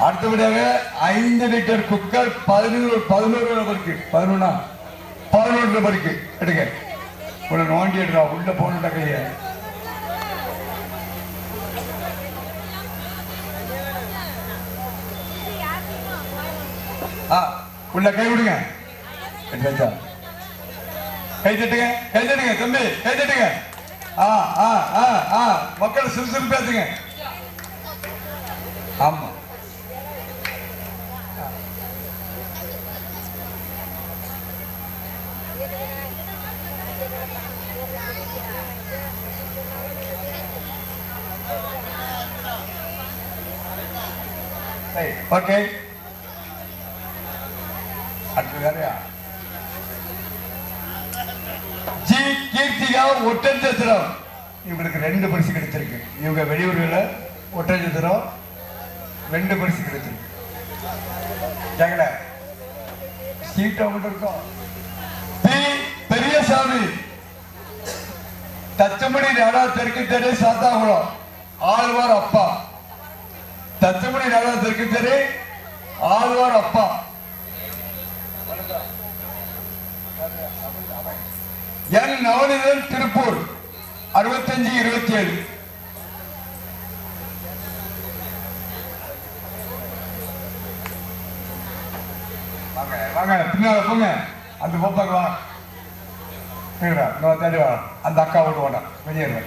அடுத்தபடியாக 5 லிட்டர் குக்கர் 11 நபருக்கு 11 நபருக்கு எடுங்க. உள்ள நோண்டி எடுறா உள்ள போன கைய. உள்ள கை விடுங்க. கை தட்டுங்க. கை தட்டுங்க தம்பி. கை தட்டுங்க. மக்கள் சுறுசுறுப்பு பேசுங்க. ஆமா ஓகே. அடுத்து வேறையா? ஜி கீர்த்திகா ஒட்டஞ்சத்திரம். இவங்களுக்கு 2 பரிசு கிடைச்சிருக்கு. இவங்க வெளியூர்களில் ஒட்டஞ்சத்திரம் 2 பரிசு கிடைச்சிருக்கு. கேட்கல சீட்டை மட்டும் இருக்கோம். பி பெரியசாமி தச்சமணி நாடா தெற்கு தெரு சாத்தாகுளம் ஆழ்வார் அப்பா. தச்சமணி நாடா தெற்கு தெரு ஆழ்வார் அப்பா. என் நவனிதன் திருப்பூர் 6527. வாங்க வாங்க பின்னால போங்க. அந்த பாப்பாக்கு வா. தேடி வா. அந்த அக்கா விட்டு வாடா வெளியேற.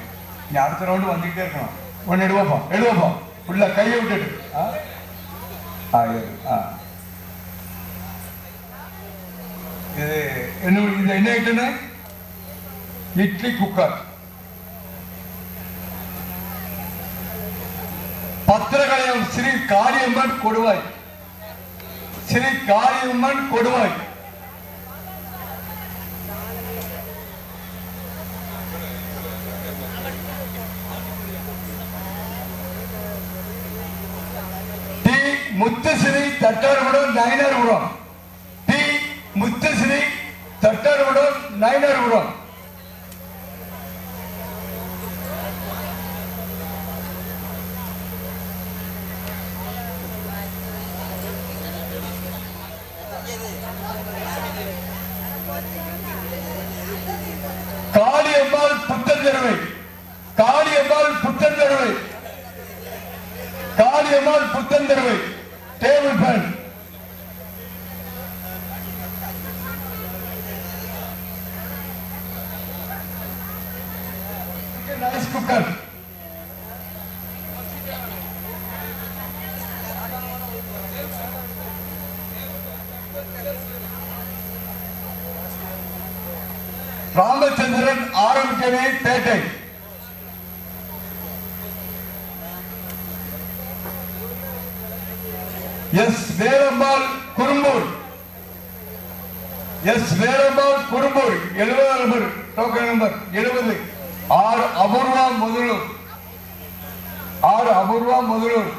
நீ அடுத்த ரவுண்டு வந்துகிட்டே இருக்கணும். ஒன்னு எடுவோப்போம் உள்ள கையை விட்டுட்டு. இது என்ன ஐட்டம்னு? Idli cooker. Pathirakaliyam Sri Kaliamman Koduvai, Sri Kaliamman Koduvai. T Muthusri Thattarpuram Nainarpuram, T Muthusri Thattarpuram Nainarpuram. Kaliammal Puthancheruvai, Kaliammal Puthancheruvai, Kaliammal Puthancheruvai. Table fan, rice cooker, Ramachandran ஆரம்பிக்கவே பேட்டை. S Velammal Kurumbur, S Velammal Kurumbur 70 number, token number 70. R Apoorva Mudalur, R Apoorva Mudalur.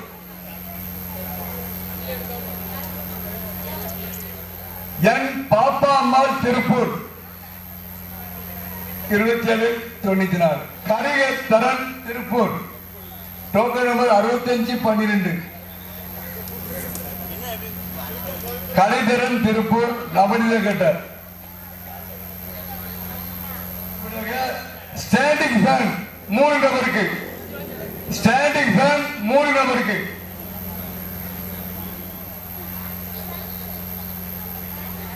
N Pappa Ammal Tiruppur 2794. கரிக தரன் திருப்பூர், டோக்கன் நம்பர் 6512. கலைதரன் திருப்பூர் நவநீத கட்டர். ஸ்டாண்டிங் ஃபேன் 3 நபருக்கு, ஸ்டாண்டிங் ஃபேன் 3 நபருக்கு.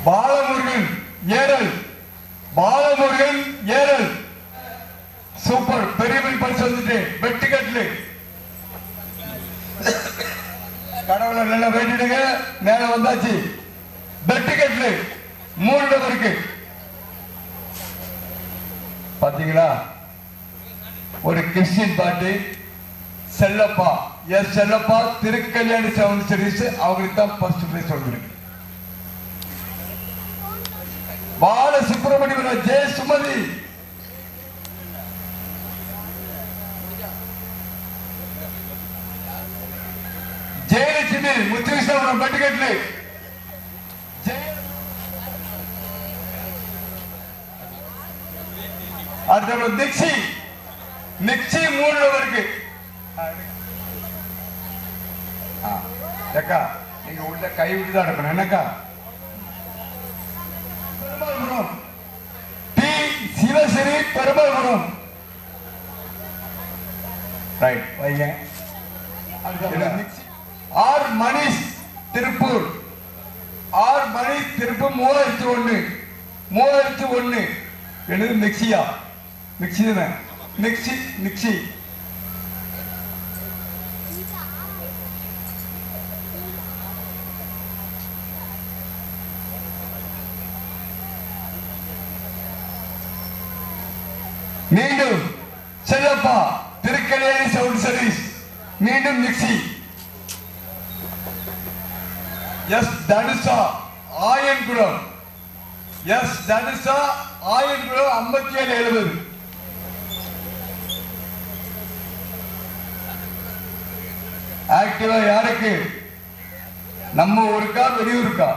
பாலமுருகன் ஏரல், பாலமுருகன் ஏரல். சூப்பர், பெரிய பரிசு வந்துட்டு. வெட்டுக்கட்டு கடவுளை நல்லா வேண்டிடுங்க. மேல வந்தாச்சு. வெட்டுக்கட்டு 3 நபருக்கு. பாத்தீங்களா, ஒரு கிறிஸ்டின் பாட்டு. Chellappa, S Chellappa Thirukalyani sound service, அவங்களுக்கு தான் ஃபர்ஸ்ட் பிரைஸ் சொல்லிருக்கு. பால சுப்பிரமணியம், ஜெய சுமதி, ஜெயலட்சுமி முத்துகிருஷ்ணபுரம் வெட்டுக்கட்டு. அடுத்த நிக்சி, நிக்சி 3 நபருக்கு. அக்கா நீங்க உள்ள கை விட்டு தான் இருக்கணும் என்னக்கா. பெருமாள்புரம் டி சிவஸ்ரீ பெருமாள்புரம். ரைட் வைங்க. R Manish Tiruppur, R Manish Tiruppur 3001, 3001. என்னது மிக்சியா, மிக்சி தானே, மிக்சி மிக்சி. மீண்டும் செல்லப்பா திருக்கல்யாணி சவுண்ட் சர்வீஸ், மீண்டும் mixie. S Dhanusha Ayankulam, S Dhanusha Ayankulam 5770. Activa யாருக்கு? நம்ம ஊருக்கா வெளியூருக்கா?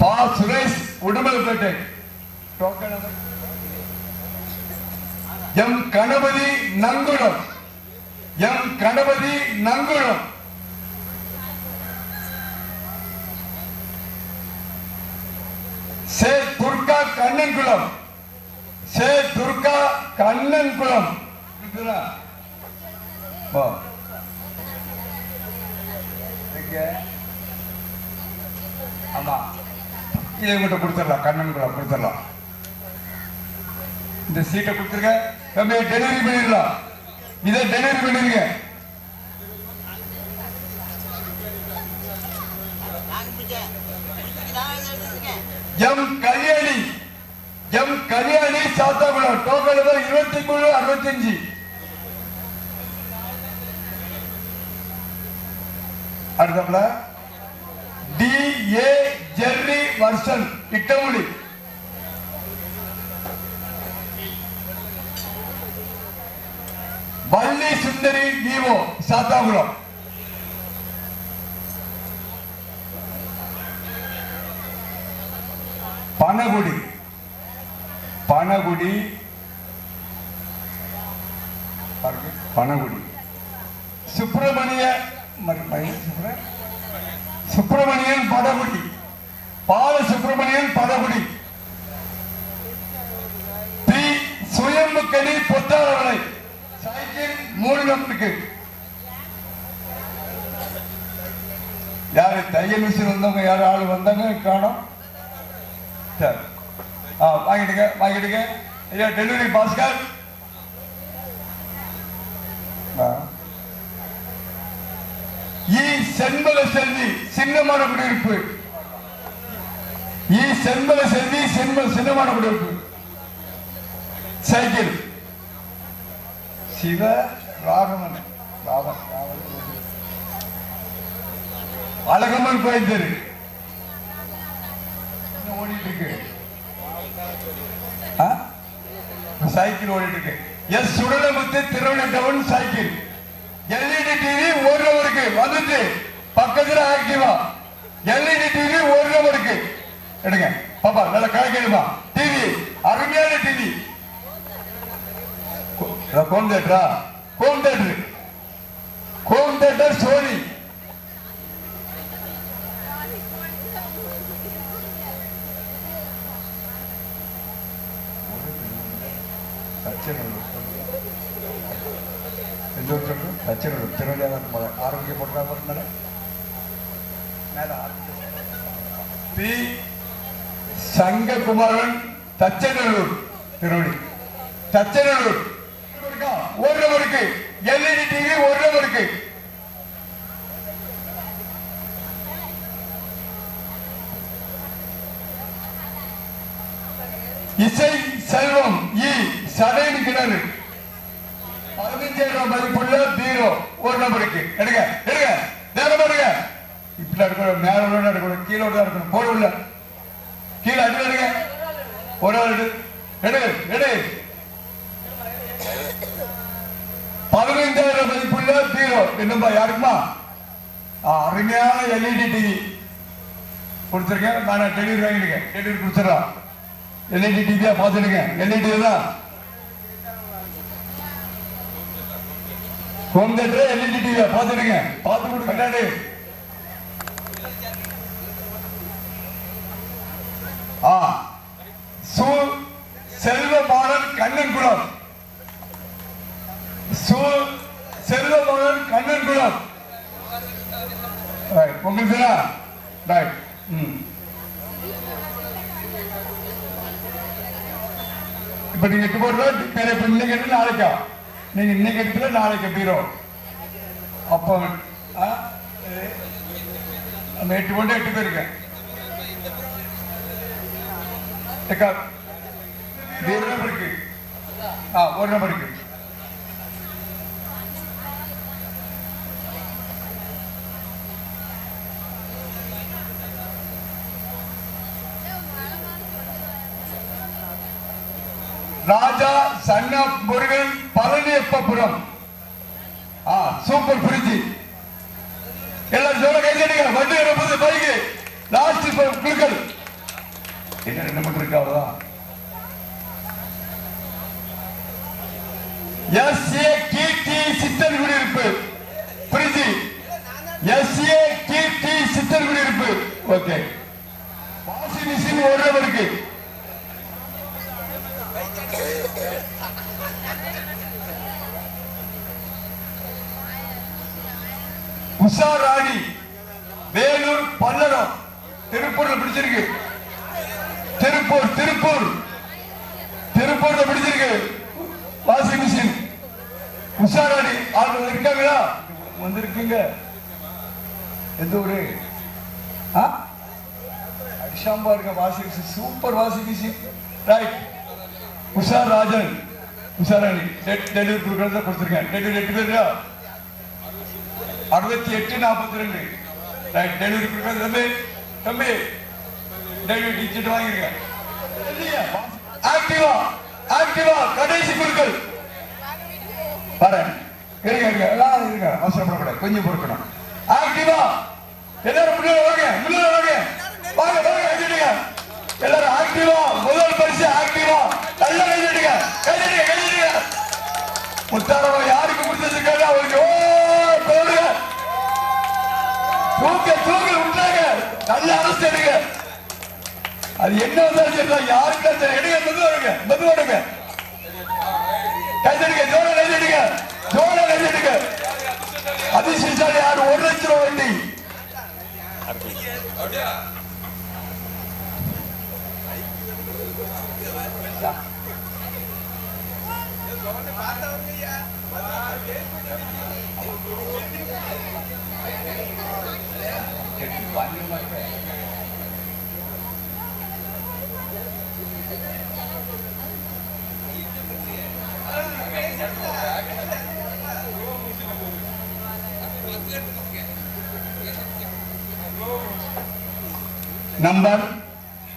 பா சுரேஷ் உடுமலைப்பேட்டை. M Ganapathi Nangulam, M Ganapathi Nangulam. சே துர்கா கண்ணன்குளம், சே துர்கா கண்ணன்குளம். ஆமா இதை மட்டும் கொடுத்துடலாம், கண்ணன்குளம் கொடுத்துடலாம். இந்த சீட்டை கொடுத்துருங்க, டெலிவரி பண்ணிடலாம். இதை டெலிவரி பண்ணிருங்க. M Kalyani Sathankulam token number 2365. அடுத்தப்பல D.A. ஜெர்ரி வர்சன் இட்டமுடி. வள்ளி சுந்தரி ஈவோ சாத்தாங்குளம். பனகுடி சுப்பிரமணியன் படகுடி. பால சுப்பிரமணியன் படகுடி. பி சுயம்புக்கணி பொத்தாளவளை சைக்கிள் 3 நம்பருக்கு. யாரு தையல் மிஷின் வந்தவங்க யாரு ஆளு வந்தாங்க காணோம். சரி வாங்கிடுங்க ஐயா. டெலிவரி பாஸ்கர். செண்பக செல்வி சின்னமான குடியிருப்பு. செண்பக செல்வி சின்னமான குடியிருப்பு சைக்கிள். சிவ ராகவன் அழகம்மன் கோயில் தெரு ஓடிட்டு இருக்கு. சைக்கிள் ஓடிட்டு இருக்கு. S Sudalamuthu Tiruvannamalai cycle. LED TV 1 நம்பருக்கு வந்துட்டு பக்கத்துல ஆக்டிவா. எல்இடி டிவி 1 நம்பருக்கு எடுங்க பாப்பா. நல்ல கணக்கெடுமா டிவி. அருமையான TV. Home theatre Sony. Arokiya P Sangakumaran Thachanallur Thiruvadi. Thachanallur 1 நம்பருக்கு. எல்இடி டிவி 1 நம்பருக்கு. இசை செல்வம் சடையின் கிணறு 15,000 மதிப்புள்ள பீரோ 1 நம்பருக்கு. எடுங்க நேரம் எடுங்க. இப்படி எடுக்கணும். மேல எடுக்கணும். கீழே இருக்கணும். போட உள்ள கீழே அடி எடுங்க. ஒரு எடு 15,000 மதிப்புள்ள பீரோ. என்னப்பா யாருக்குமா? அருமையான எல்இடி டிவி கொடுத்துருக்கேன். நான் டெலிவரி வாங்கிடுங்க. டெலிவரி கொடுத்துடலாம். எல்இடி டிவியா பார்த்துடுங்க. எல்இடி தான் ஹோம் தியேட்டர். எல்இடி டிவியா பார்த்துடுங்க. பார்த்து கொடுக்க. செல்வமானன் கண்ணன்குளம். செல்வமானன் கண்ணன்குளம். உங்களுக்கு ரைட். இப்ப நீங்க 8 போடுறோம். இன்னைக்கு எடுத்து நாளைக்கா? நீங்க இன்னைக்கு எடுத்துல நாளைக்கு பீரோ. அப்ப நம்ம 8 போட்டு 8 பேருக்கு ஒரு நம்பருக்கு. 1 நம்பருக்கு. ராஜா சன்னா முருகன் பழனியப்பபுரம். Super fridge. எல்லாரும் சொல்ல கைதடிங்க. வண்டி இருப்பது பைக்கு லாஸ்ட் குழுக்கள். என்ன 2 மட்டும் இருக்கு அவ்வளவுதான். எஸ்.ஏ. கீர்த்தி சித்தர் குடியிருப்பு பிரிட்ஜ். எஸ்.ஏ. கீர்த்தி சித்தர் குடியிருப்பு. ஓகே. வாஷிங் மிஷின் 1 நம்பருக்கு. உஷா ராணி வேலூர் பல்லடம் திருப்பூர்ல பிடிச்சிருக்கு. திருப்பூர்ல பிடிச்சிருக்கு வாஷிங் மிஷின். உஷா ராணி ஆளுங்க இருக்காங்களா? வந்திருக்கீங்க. எந்த ஊரு? விஷாம்பாருங்க வாசிக்கு சூப்பர் வாசிக்கு ரைட். உஷா ராஜன் உஷாராணி டெலிவரி கொடுக்கறத கொடுத்துருக்கேன். டெலிவரி 8 பேரா 6842 ரைட். டெலிவரி கொடுக்கறது தம்பி தம்பி டெலிவரி டிக்கெட் வாங்கிருங்க. ஆக்டிவா ஆக்டிவா கடைசி குழுக்கள் பாரு இருங்க இருங்க எல்லாம் இருங்க அவசரப்படக்கூடாது கொஞ்சம் பொறுக்கணும். ஆக்டிவா எல்லாரும் முன்னாடி வாங்க முன்னாடி வாங்க வாங்க வாங்க கைதிடுங்க எல்லாரும் ஆக்டிவா முதல் பரிசு ஆக்டிவா நல்லா கைதிடுங்க கைதிடுங்க கைதிடுங்க. முத்தாரவ யாருக்கு முடிச்சிருக்காங்க அவருக்கு ஓ போடுங்க தூக்க தூக்க விட்டாங்க நல்ல அரசு எடுங்க. அது என்ன வந்தாலும் யாருக்கு எடுங்க மெதுவாடுங்க மெதுவாடுங்க கைதிடுங்க ஜோட கைதிடுங்க ஜோட கைதிடுங்க. அதிர்ஷ்டசாலி யார் 1 லட்சம் ரூபாய் வண்டி. நம்பர்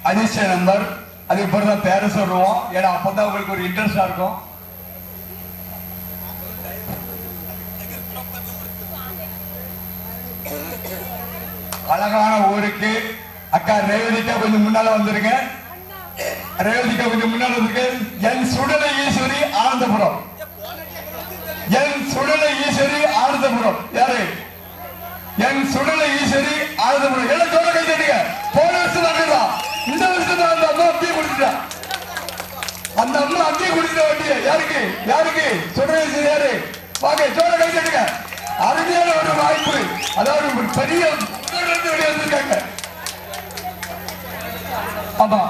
அதிர்ஷ்ட நம்பர் அதுக்கு பிறகு தான் பேர சொல்லுவோம். ஏன்னா அப்பதான் உங்களுக்கு ஒரு இன்ட்ரெஸ்டா இருக்கும். அழகான ஊருக்கு அக்கா ரேவதிக்கா கொஞ்சம் முன்னால வந்துருங்க. ரேவதிக்கா கொஞ்சம் முன்னால வந்துருக்கு. என் சுடலை ஈஸ்வரி ஆனந்தபுரம். என் சுடலை ஈஸ்வரி ஆனந்தபுரம் யாரு? என் சுடலை ஈஸ்வரி ஆனந்தபுரம். எல்லாம் சொல்ல கை தட்டுங்க. போன வருஷம் தான் இந்த வருஷம் தான் அந்த அம்மா அப்படியே கொடுத்துட்டா. அந்த அம்மா அப்படியே கொடுத்துட்ட வண்டியை யாருக்கு யாருக்கு சுடலை ஈஸ்வரி யாரு? வாங்க சொல்ல கை தட்டுங்க. அருமையான ஒரு வாய்ப்பு. அதாவது ஒரு பெரிய வெளியிருக்காங்க. ஆமா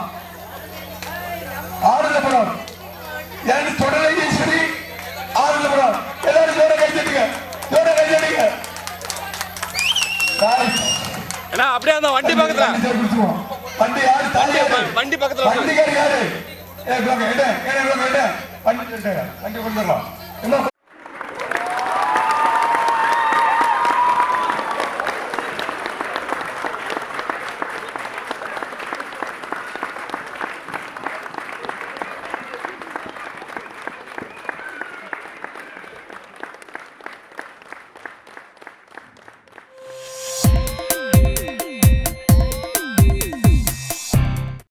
ஆனந்தபுரம் என் சுடலை ஈஸ்வரி ஆனந்தபுரம். எல்லாரும் ஜோட கை தட்டுங்க ஜோட கை தட்டுங்க. அப்படியே அந்த வண்டி பக்கத்துல வண்டி யாரு வண்டி பக்கத்துல வண்டிக்கார் யாரு? வண்டி கொடுத்துடலாம்.